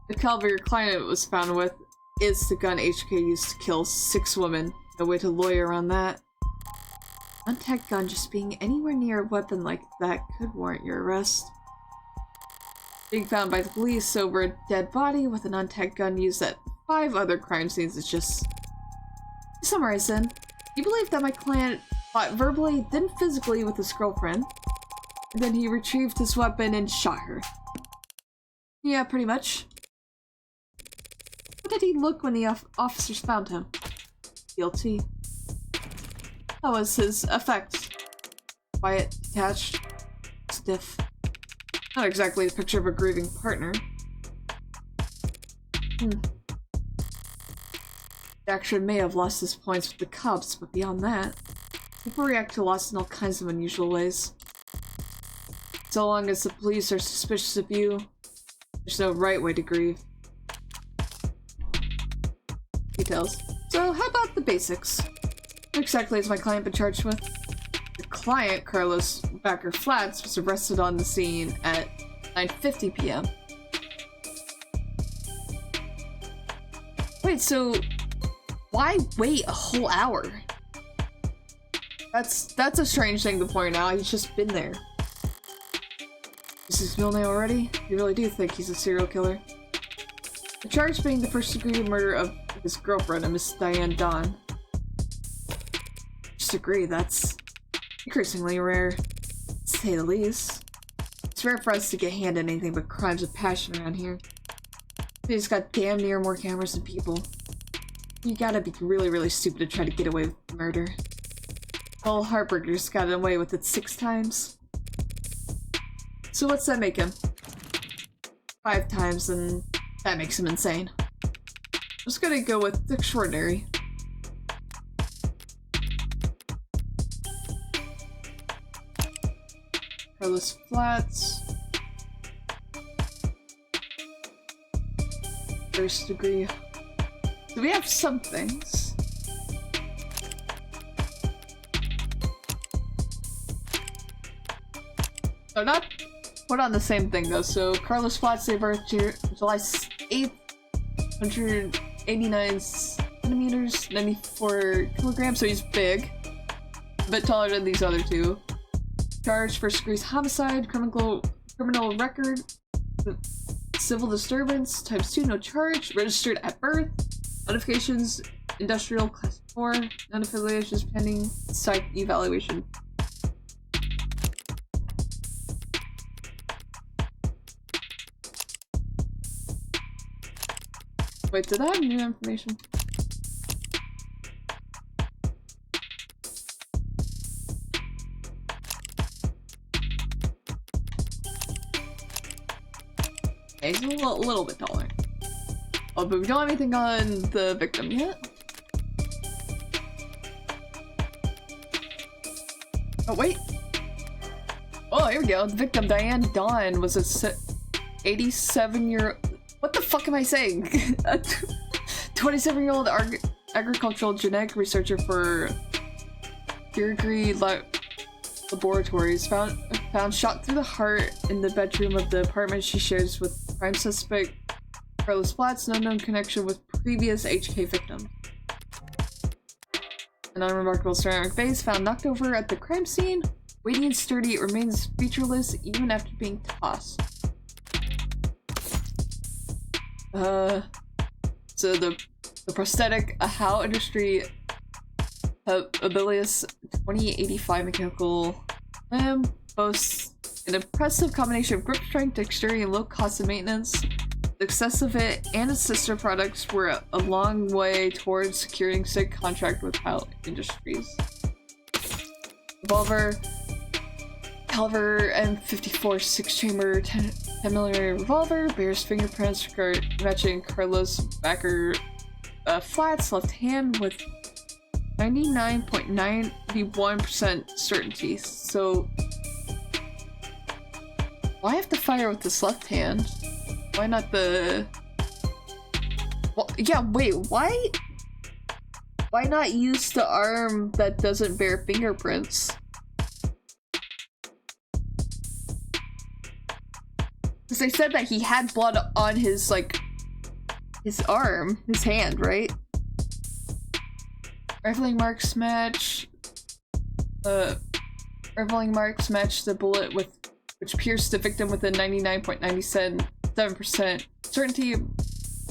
The caliber your client was found with is the gun HK used to kill 6 women. No way to lawyer around that. Untagged gun just being anywhere near a weapon like that could warrant your arrest. Being found by the police over a dead body with an untagged gun used at 5 other crime scenes is just... To summarize then, you believe that my client fought verbally, then physically with his girlfriend, and then he retrieved his weapon and shot her. Yeah, pretty much. How did he look when the officers found him? Guilty. That was his effect. Quiet, detached, stiff. Not exactly a picture of a grieving partner. Jackson may have lost his points with the cops, but beyond that, people react to loss in all kinds of unusual ways. So long as the police are suspicious of you, there's no right way to grieve. Details. So, how about the basics? What exactly has my client been charged with? The client, Carlos Backer Flats, was arrested on the scene at 9:50 p.m. Wait, so why wait a whole hour? That's a strange thing to point out. He's just been there. Is his real name already? You really do think he's a serial killer? The charge being the first-degree murder of his girlfriend, a Miss Diane Dawn. Just agree, that's increasingly rare, to say the least. It's rare for us to get handed anything but crimes of passion around here. We just got damn near more cameras than people. You gotta be really, really stupid to try to get away with murder. Well, Heartbreaker's got away with it 6 times. So what's that make him? 5 times, and that makes him insane. I'm just gonna go with extraordinary. Carlos Flats. First degree. So we have some things. They're not put on the same thing though. So Carlos Flats gave birth to July 8th, 189 centimeters, 94 kilograms, so he's big. A bit taller than these other 2. Charged first degree homicide, criminal record, civil disturbance, ×2, no charge, registered at birth, notifications, industrial, class 4, non-affiliations pending, psych evaluation. Wait, did I have new information? Okay, he's a little bit taller. Oh, but we don't have anything on the victim yet. Oh, wait. Oh, here we go. The victim, Diane Dawn, was a 87-year-old... What the fuck am I saying? A 27-year-old agricultural genetic researcher for Purgatory Laboratories found shot through the heart in the bedroom of the apartment she shares with crime suspect Carlos Flats, no known connection with previous HK victims. An unremarkable ceramic vase found knocked over at the crime scene, weighty and sturdy, it remains featureless even after being tossed. So the prosthetic How industry Abilius 2085 mechanical limb boasts an impressive combination of grip strength, dexterity, and low cost of maintenance. The success of it and its sister products were a long way towards securing said contract with How Industries. Revolver Caliber M54 6-chamber 10mm revolver bears fingerprints matching Carlos Backer flats left hand with 99.91% certainty. So why have to fire with this left hand? Why not the... Well, yeah, wait, why not use the arm that doesn't bear fingerprints? Because they said that he had blood on his, like, his arm, his hand, right? Rifling marks match... Rifling marks match the bullet which pierced the victim with a 99.97% certainty.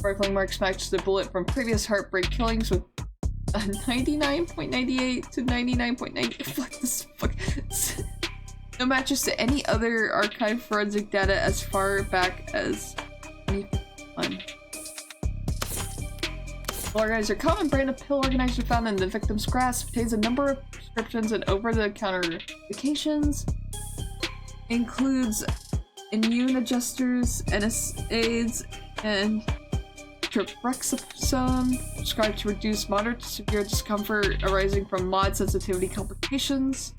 Rifling marks match the bullet from previous heartbreak killings with a 99.98 to 99.90. Fuck this. Fuck. No matches to any other archived forensic data as far back as 2051. Pill organizer. Common brand of pill organizer found in the victim's grasp contains a number of prescriptions and over-the-counter medications. Includes immune adjusters, NSAIDs, and Trabrexazone, prescribed to reduce moderate to severe discomfort arising from mod sensitivity complications.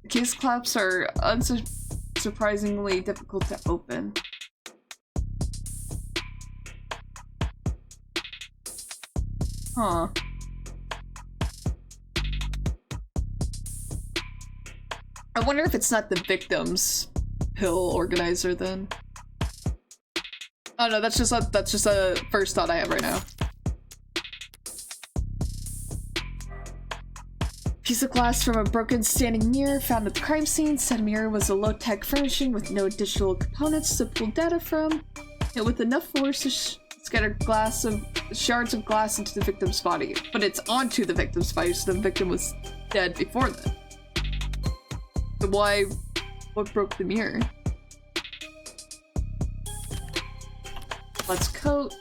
The case clamps are unsurprisingly difficult to open. Huh. I wonder if it's not the victim's pill organizer then. Oh no, that's just a first thought I have right now. Piece of glass from a broken standing mirror found at the crime scene. Said mirror was a low-tech furnishing with no additional components to pull data from. And with enough force to scatter shards of glass into the victim's body. But it's onto the victim's body, so the victim was dead before then. So what broke the mirror? Let's coat.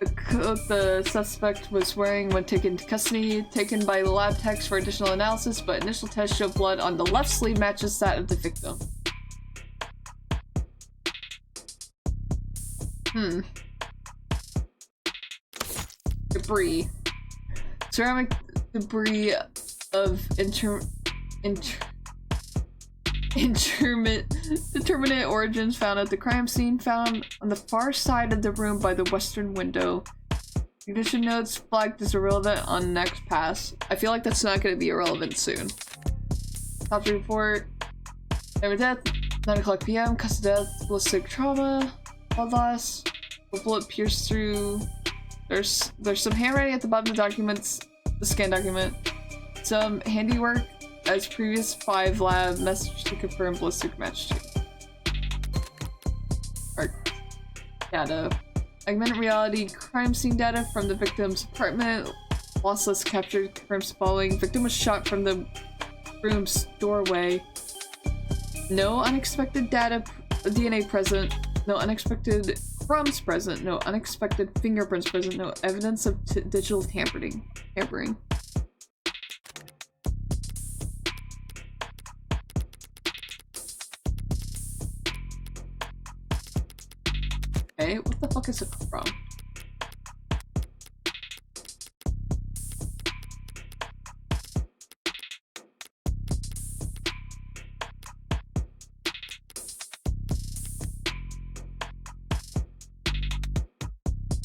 The coat the suspect was wearing when taken to custody, taken by the lab techs for additional analysis, but initial tests show blood on the left sleeve matches that of the victim. Debris. Ceramic debris of indeterminate origins found at the crime scene, found on the far side of the room by the western window. Condition notes flagged as irrelevant on next pass. I feel like that's not going to be irrelevant soon. Top report. Time of death, 9 o'clock p.m. Cause of death, ballistic trauma, blood loss, a bullet pierced through. There's some handwriting at the bottom of the documents, the scan document. Some handiwork as previous 5 lab message to confirm ballistic match 2. Art data. Augmented reality crime scene data from the victim's apartment. Lossless captured confirms the following. Victim was shot from the room's doorway. No unexpected DNA present. No unexpected crumbs present. No unexpected fingerprints present. No evidence of digital tampering. Okay, what the fuck is a crumb?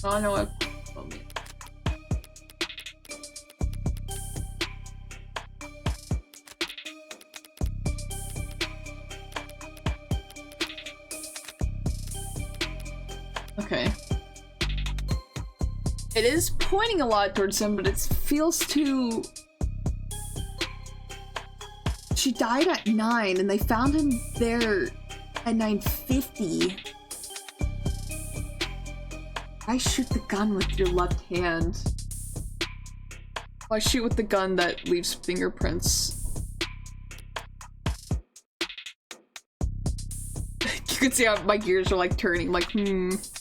I know what. Okay. It is pointing a lot towards him, but it feels too... She died at 9, and they found him there at 9:50. Why shoot the gun with your left hand? Why shoot with the gun that leaves fingerprints? You can see how my gears are like turning, like, Let's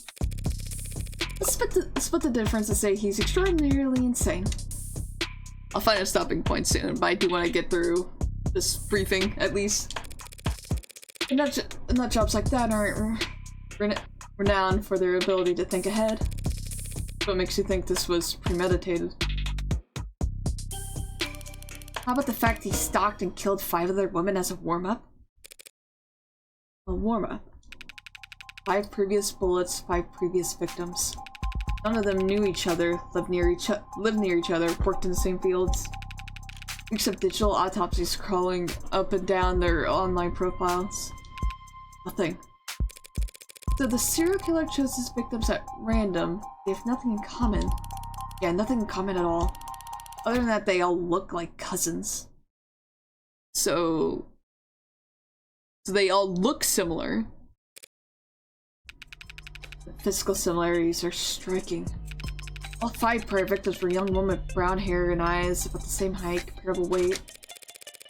split the difference and say he's extraordinarily insane. I'll find a stopping point soon, but I do want to get through this briefing, at least. Nut jobs like that aren't renowned for their ability to think ahead. What makes you think this was premeditated? How about the fact he stalked and killed 5 other women as a warm-up? A warm-up. 5 previous bullets, 5 previous victims. None of them knew each other, lived near each other, worked in the same fields. Weeks of digital autopsies crawling up and down their online profiles. Nothing. So the serial killer chose his victims at random. They have nothing in common. Yeah, nothing in common at all. Other than that, they all look like cousins. So they all look similar. The physical similarities are striking. All 5 prior victims were young women with brown hair and eyes, about the same height, comparable weight.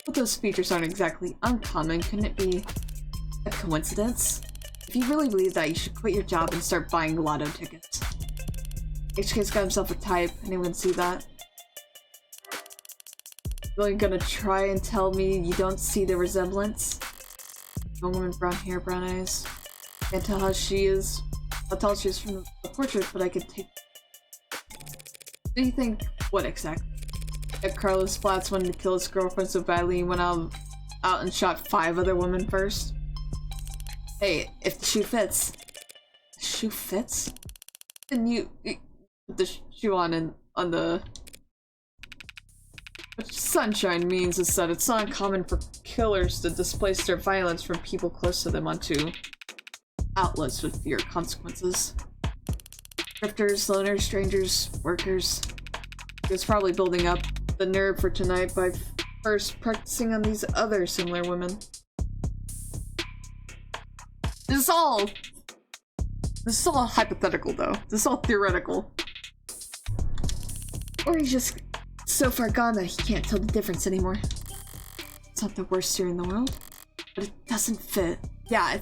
But those features aren't exactly uncommon. Couldn't it be a coincidence? If you really believe that, you should quit your job and start buying lotto tickets. HK's got himself a type. Anyone see that? Really gonna try and tell me you don't see the resemblance? Young woman, brown hair, brown eyes. Can't tell how she is. I'll tell she is from the portrait, but I can take. Do you think what exactly? That Carlos Flats wanted to kill his girlfriend so badly he went out and shot 5 other women first? Hey, if the shoe fits. The shoe fits? Then you put the shoe on the. What sunshine means is that it's not uncommon for killers to displace their violence from people close to them onto outlets with fewer consequences. Drifters, loners, strangers, workers. He was probably building up the nerve for tonight by first practicing on these other similar women. This is all hypothetical though. This is all theoretical. Or he's just so far gone that he can't tell the difference anymore. It's not the worst theory in the world, but it doesn't fit. Yeah,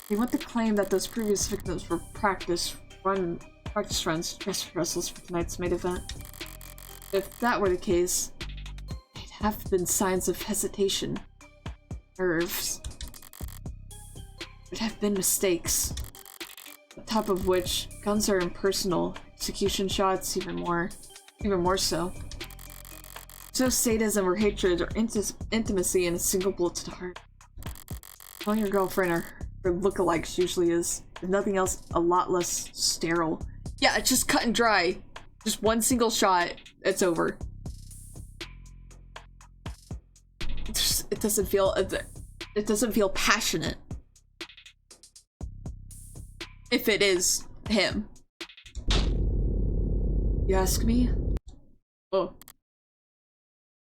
they want to claim that those previous victims were practice runs, dress rehearsals for tonight's main event. If that were the case, they'd have been signs of hesitation, nerves. There'd have been mistakes. On top of which, guns are impersonal, execution shots even more so. There's no sadism or hatred or intimacy in a single bullet to the heart. Killing your girlfriend or her lookalikes usually is, if nothing else, a lot less sterile. Yeah, it's just cut and dry. Just one single shot, it's over. It doesn't feel passionate. If it is him. You ask me? Oh.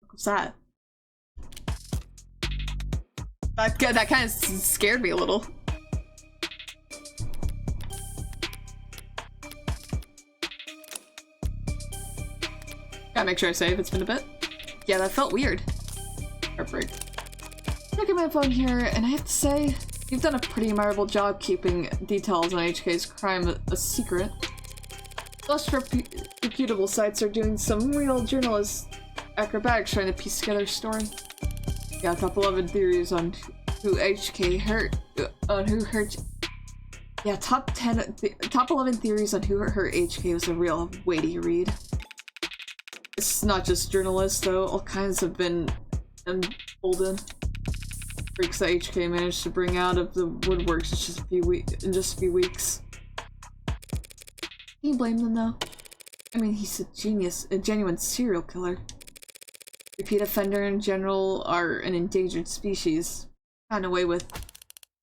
What's that? That kind of scared me a little. Gotta make sure I save, it's been a bit. Yeah, that felt weird. Heartbreak. Look at my phone here, and I have to say, you've done a pretty admirable job keeping details on HK's crime a secret. Most reputable sites are doing some real journalist acrobatics trying to piece together a story. Yeah, top 11 theories on who HK hurt, Yeah, top 11 theories on who hurt HK was a real weighty read. It's not just journalists though, all kinds have been emboldened. Freaks that HK managed to bring out of the woodworks in just a few weeks. Can you blame them though? I mean, he's a genius, a genuine serial killer. Repeat offender in general are an endangered species. Gotten away with.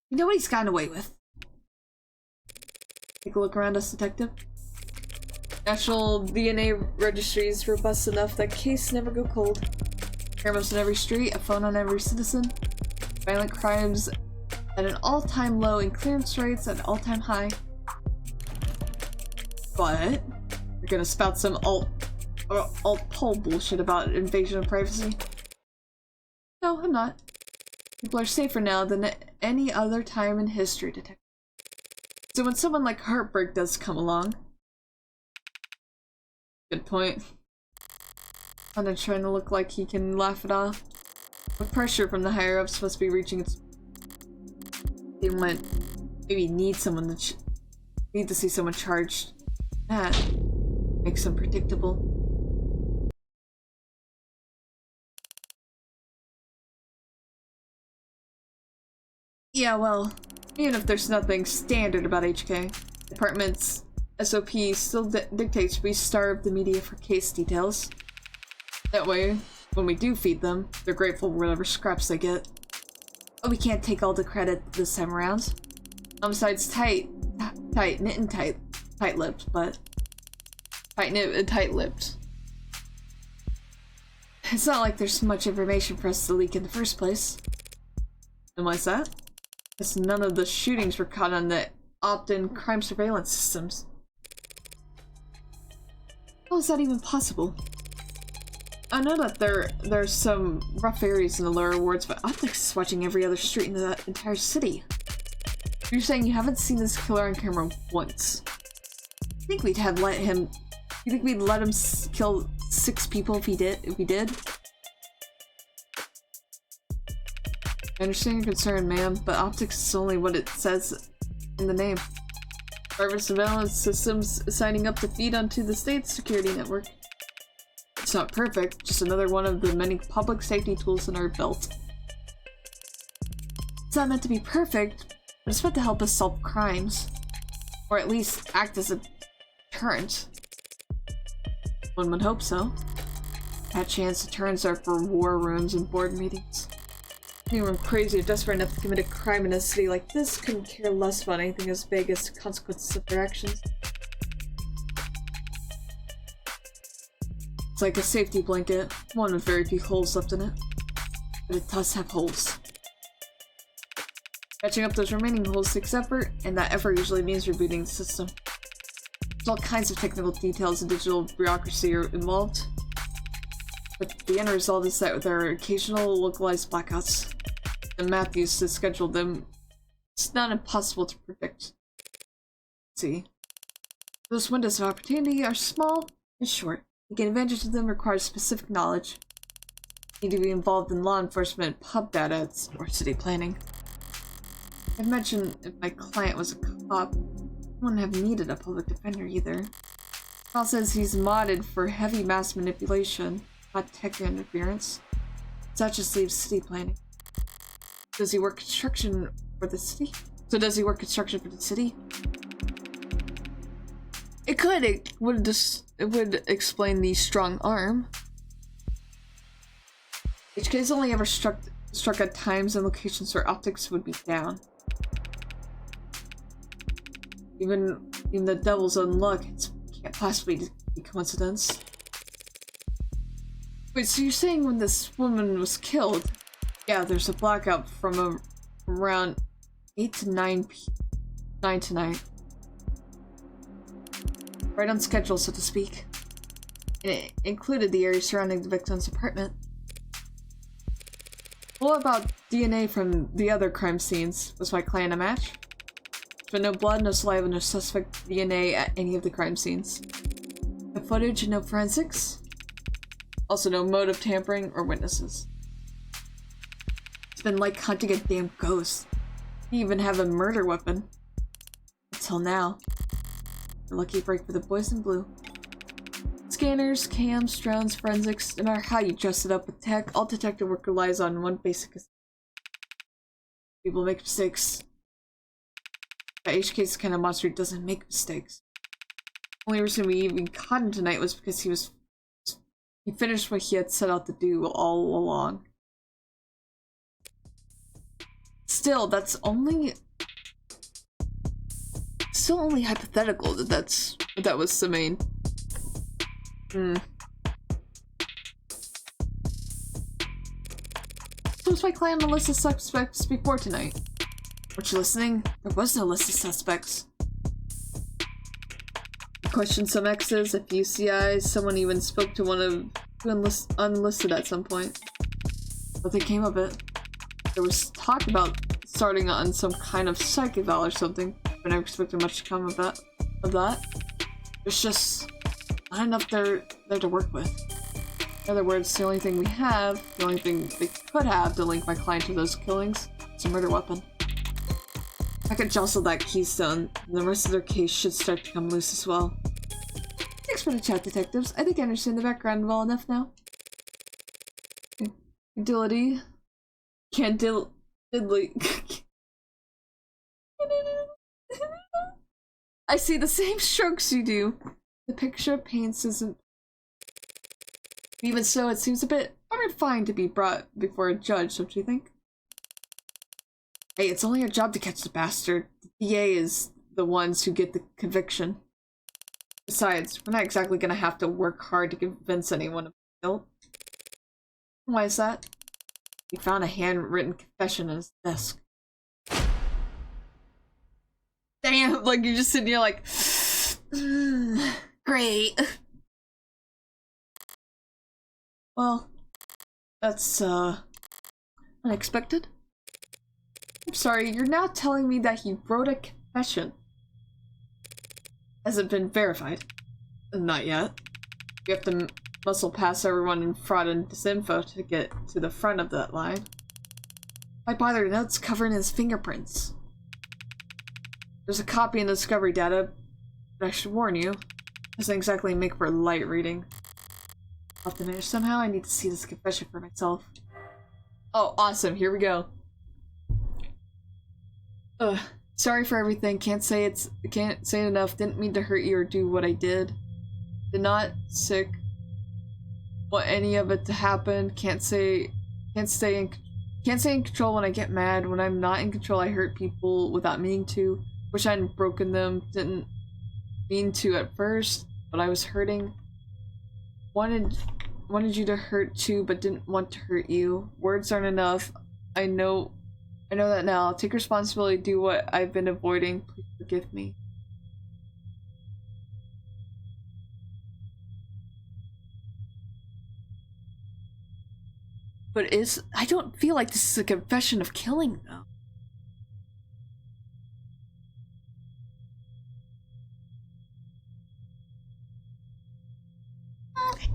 You know what he's gotten away with? Take a look around us, detective. National DNA registry is robust enough that cases never go cold. Cameras on every street, a phone on every citizen. Violent crimes at an all-time low and clearance rates at an all-time high. But you're gonna spout some alt-pol bullshit about invasion of privacy? No, I'm not. People are safer now than any other time in history, detective. So when someone like Heartbreak does come along... Good point. I'm not trying to look like he can laugh it off. The pressure from the higher-ups must be reaching its... They might maybe need someone to need to see someone charged. That makes them predictable. Yeah, well, even if there's nothing standard about HK, the department's SOP still dictates we starve the media for case details. That way, when we do feed them, they're grateful for whatever scraps they get. But we can't take all the credit this time around. Homicide's tight-lipped, but tight-knit and tight-lipped. It's not like there's much information for us to leak in the first place. And why's that? Because none of the shootings were caught on the opt-in crime surveillance systems. How is that even possible? I know that there's some rough areas in the lower wards, but Optics is watching every other street in the entire city. You're saying you haven't seen this killer on camera once? You think we'd let him kill 6 people if we did? I understand your concern, ma'am, but Optics is only what it says in the name. Private surveillance systems signing up to feed onto the state's security network. It's not perfect, just another one of the many public safety tools in our belt. It's not meant to be perfect, but it's meant to help us solve crimes. Or at least act as a deterrent. One would hope so. That chance deterrents are for war rooms and board meetings. Anyone crazy or desperate enough to commit a crime in a city like this couldn't care less about anything as big as the consequences of their actions. It's like a safety blanket, one with very few holes left in it. But it does have holes. Patching up those remaining holes takes effort, and that effort usually means rebooting the system. There's all kinds of technical details and digital bureaucracy are involved. But the end result is that there are occasional localized blackouts. The math used to schedule them. It's not impossible to predict. See, those windows of opportunity are small and short. Taking advantage of them requires specific knowledge. You need to be involved in law enforcement, pub data, or city planning. I imagine if my client was a cop, I wouldn't have needed a public defender either. Paul says he's modded for heavy mass manipulation, not tech interference. That just leaves city planning. Does he work construction for the city? It could. It would explain the strong arm. HK's only ever struck at times and locations where Optics would be down. Even the devil's own luck, it can't possibly be coincidence. Wait, so you're saying when this woman was killed, yeah, there's a blackout from around 8 to 9 tonight. Right on schedule, so to speak. And it included the area surrounding the victim's apartment. What about DNA from the other crime scenes? Was my client a match? But no blood, no saliva, no suspect DNA at any of the crime scenes. No footage and no forensics? Also no motive tampering or witnesses. It's been like hunting a damn ghost. You even have a murder weapon. Until now. A lucky break for the boys in blue. Scanners, cams, drones, forensics, no matter how you dress it up with tech, all detective work relies on one basic assumption. People make mistakes. But HK's kind of monster who doesn't make mistakes. The only reason we even caught him tonight was because he finished what he had set out to do all along. Still, that's only hypothetical that was the main. So was my client on the list of suspects before tonight? Weren't you listening? There was no list of suspects. questioned some exes, a few CIs, someone even spoke to one of two unlisted at some point. Nothing came of it. There was talk about starting on some kind of psych eval or something, but I never expected much to come of that. There's just not enough there to work with. In other words, the only thing we have, the only thing they could have to link my client to those killings, is a murder weapon. If I could jostle that keystone, the rest of their case should start to come loose as well. Thanks for the chat, detectives. I think I understand the background well enough now. Candidly. I see the same strokes you do. The picture paints isn't. Even so, it seems a bit unrefined to be brought before a judge, don't you think? Hey, it's only our job to catch the bastard. The DA is the ones who get the conviction. Besides, we're not exactly gonna have to work hard to convince anyone of guilt. Why is that? He found a handwritten confession on his desk. Damn, like you're just sitting here like, great. Well, that's, unexpected. I'm sorry, you're now telling me that he wrote a confession. Has it been verified? Not yet. You have to muscle past everyone in fraud and disinfo to get to the front of that line. Why bother? Notes covered in his fingerprints. There's a copy in the discovery data, but I should warn you, it doesn't exactly make for light reading. I'll have to manage somehow. I need to see this confession for myself. Oh, awesome! Here we go. Sorry for everything. Can't say it enough. Didn't mean to hurt you or do what I did. Did not want any of it to happen. Can't stay in control when I get mad. When I'm not in control, I hurt people without meaning to. Wish I hadn't broken them. Didn't mean to at first, but I was hurting. Wanted you to hurt too, but didn't want to hurt you. Words aren't enough. I know that now. I'll take responsibility, do what I've been avoiding. Please forgive me. But I don't feel like this is a confession of killing, though.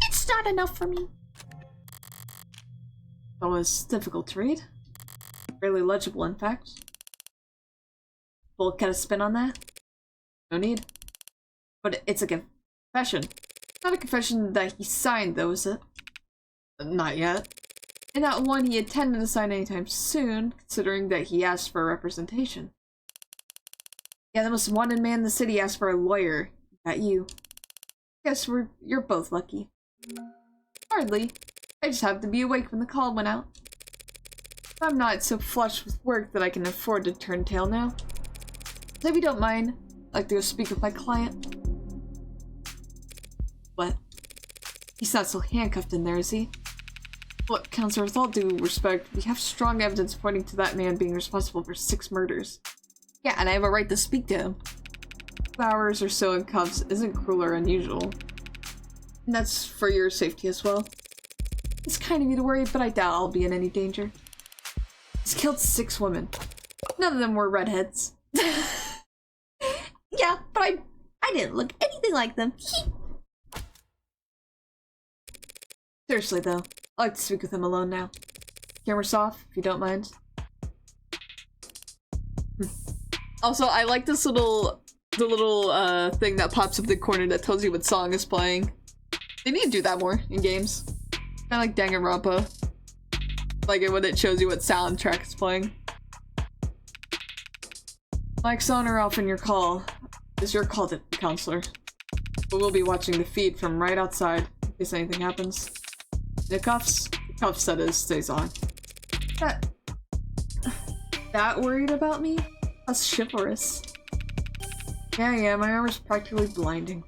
It's not enough for me. That was difficult to read. Barely legible, in fact. We'll get a spin on that? No need. But it's a confession. Not a confession that he signed, though, is it? Not yet. And not one he intended to sign anytime soon, considering that he asked for representation. Yeah, the most wanted man in the city asked for a lawyer. Not you. Guess you're both lucky. Hardly. I just happened to be awake when the call went out. I'm not so flush with work that I can afford to turn tail now. So if you don't mind, I'd like to go speak with my client. What? He's not so handcuffed in there, is he? Look, Counselor, with all due respect, we have strong evidence pointing to that man being responsible for 6 murders. Yeah, and I have a right to speak to him. 2 hours or so in cuffs isn't cruel or unusual. And that's for your safety as well. It's kind of you to worry, but I doubt I'll be in any danger. He's killed 6 women. None of them were redheads. Yeah, but I didn't look anything like them. Seriously though, I'd like to speak with him alone now. Camera's off, if you don't mind. Also, I like this the little thing that pops up in the corner that tells you what song is playing. They need to do that more in games. Kinda like Danganronpa. Like it when it shows you what soundtrack is playing. Mike's on or off in your call. It's your call, Counselor. But we'll be watching the feed from right outside in case anything happens. The cuffs that is, stays on. That worried about me? That's chivalrous. Yeah, my armor's practically blinding.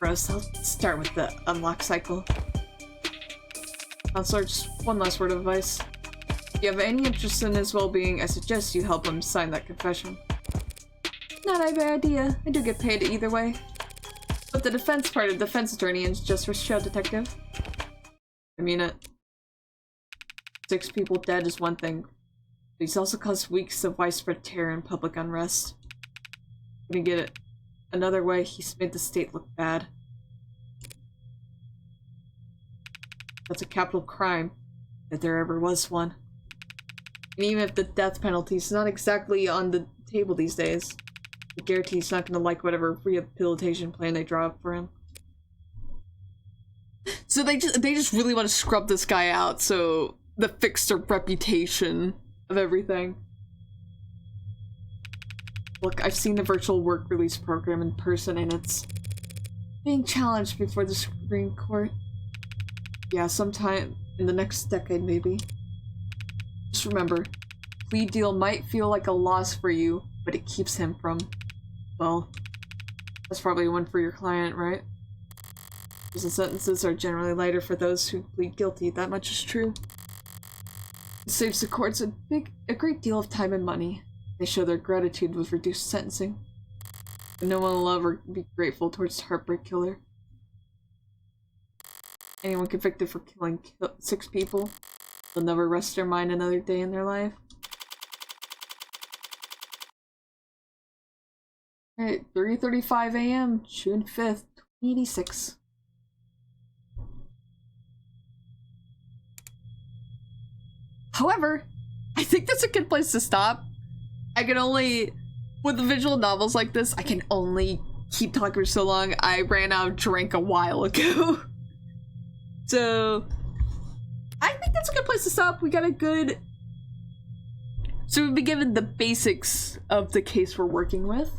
Gross, I'll start with the unlock cycle. Counselor, just one last word of advice. If you have any interest in his well-being, I suggest you help him sign that confession. Not a bad idea. I do get paid either way. But the defense part of defense attorney and just for show detective. I mean it. 6 people dead is one thing, but he's also caused weeks of widespread terror and public unrest. Gonna get it another way, he's made the state look bad. That's a capital crime, if there ever was one. And even if the death penalty is not exactly on the table these days, I guarantee he's not gonna like whatever rehabilitation plan they draw up for him. So they just really want to scrub this guy out, so the fix their reputation of everything. Look, I've seen the virtual work release program in person, and it's being challenged before the Supreme Court. Yeah, sometime in the next decade, maybe. Just remember, plea deal might feel like a loss for you, but it keeps him from, well, that's probably one for your client, right? Because the sentences are generally lighter for those who plead guilty, that much is true. It saves the courts a great deal of time and money. They show their gratitude with reduced sentencing. And no one will ever be grateful towards the heartbreak killer. Anyone convicted for killing 6 people will never rest their mind another day in their life. Alright, 3:35 a.m., June 5th, 2086. However, I think that's a good place to stop. I can only, with visual novels like this, I can only keep talking for so long. I ran out of drink a while ago. So, I think that's a good place to stop. We got a good... So we've been given the basics of the case we're working with.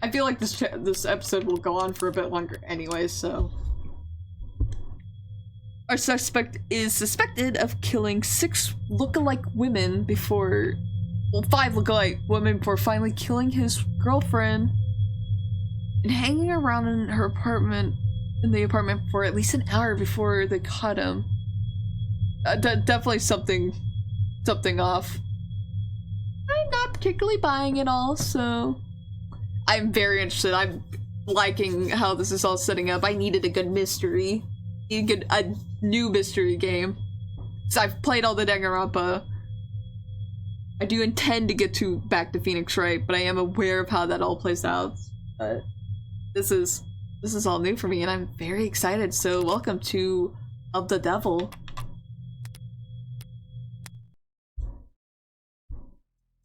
I feel like this episode will go on for a bit longer anyway, so... Our suspect is suspected of killing 6 lookalike women before... Well, 5 lookalike women before finally killing his girlfriend and hanging around in her apartment, in the apartment for at least an hour before they caught him. Definitely something off. I'm not particularly buying it all, so... I'm very interested. I'm liking how this is all setting up. I needed a good mystery. A new mystery game. So I've played all the Danganronpa. I do intend to get back to Phoenix Wright, but I am aware of how that all plays out. But this is all new for me, and I'm very excited. So welcome to Of the Devil.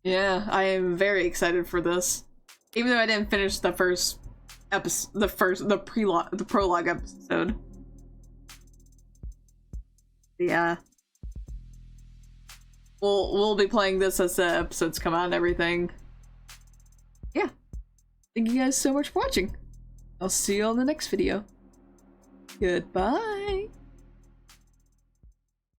Yeah, I am very excited for this. Even though I didn't finish the first episode, the prologue episode. Yeah. We'll be playing this as the episodes come out and everything. Yeah. Thank you guys so much for watching. I'll see you on the next video. Goodbye.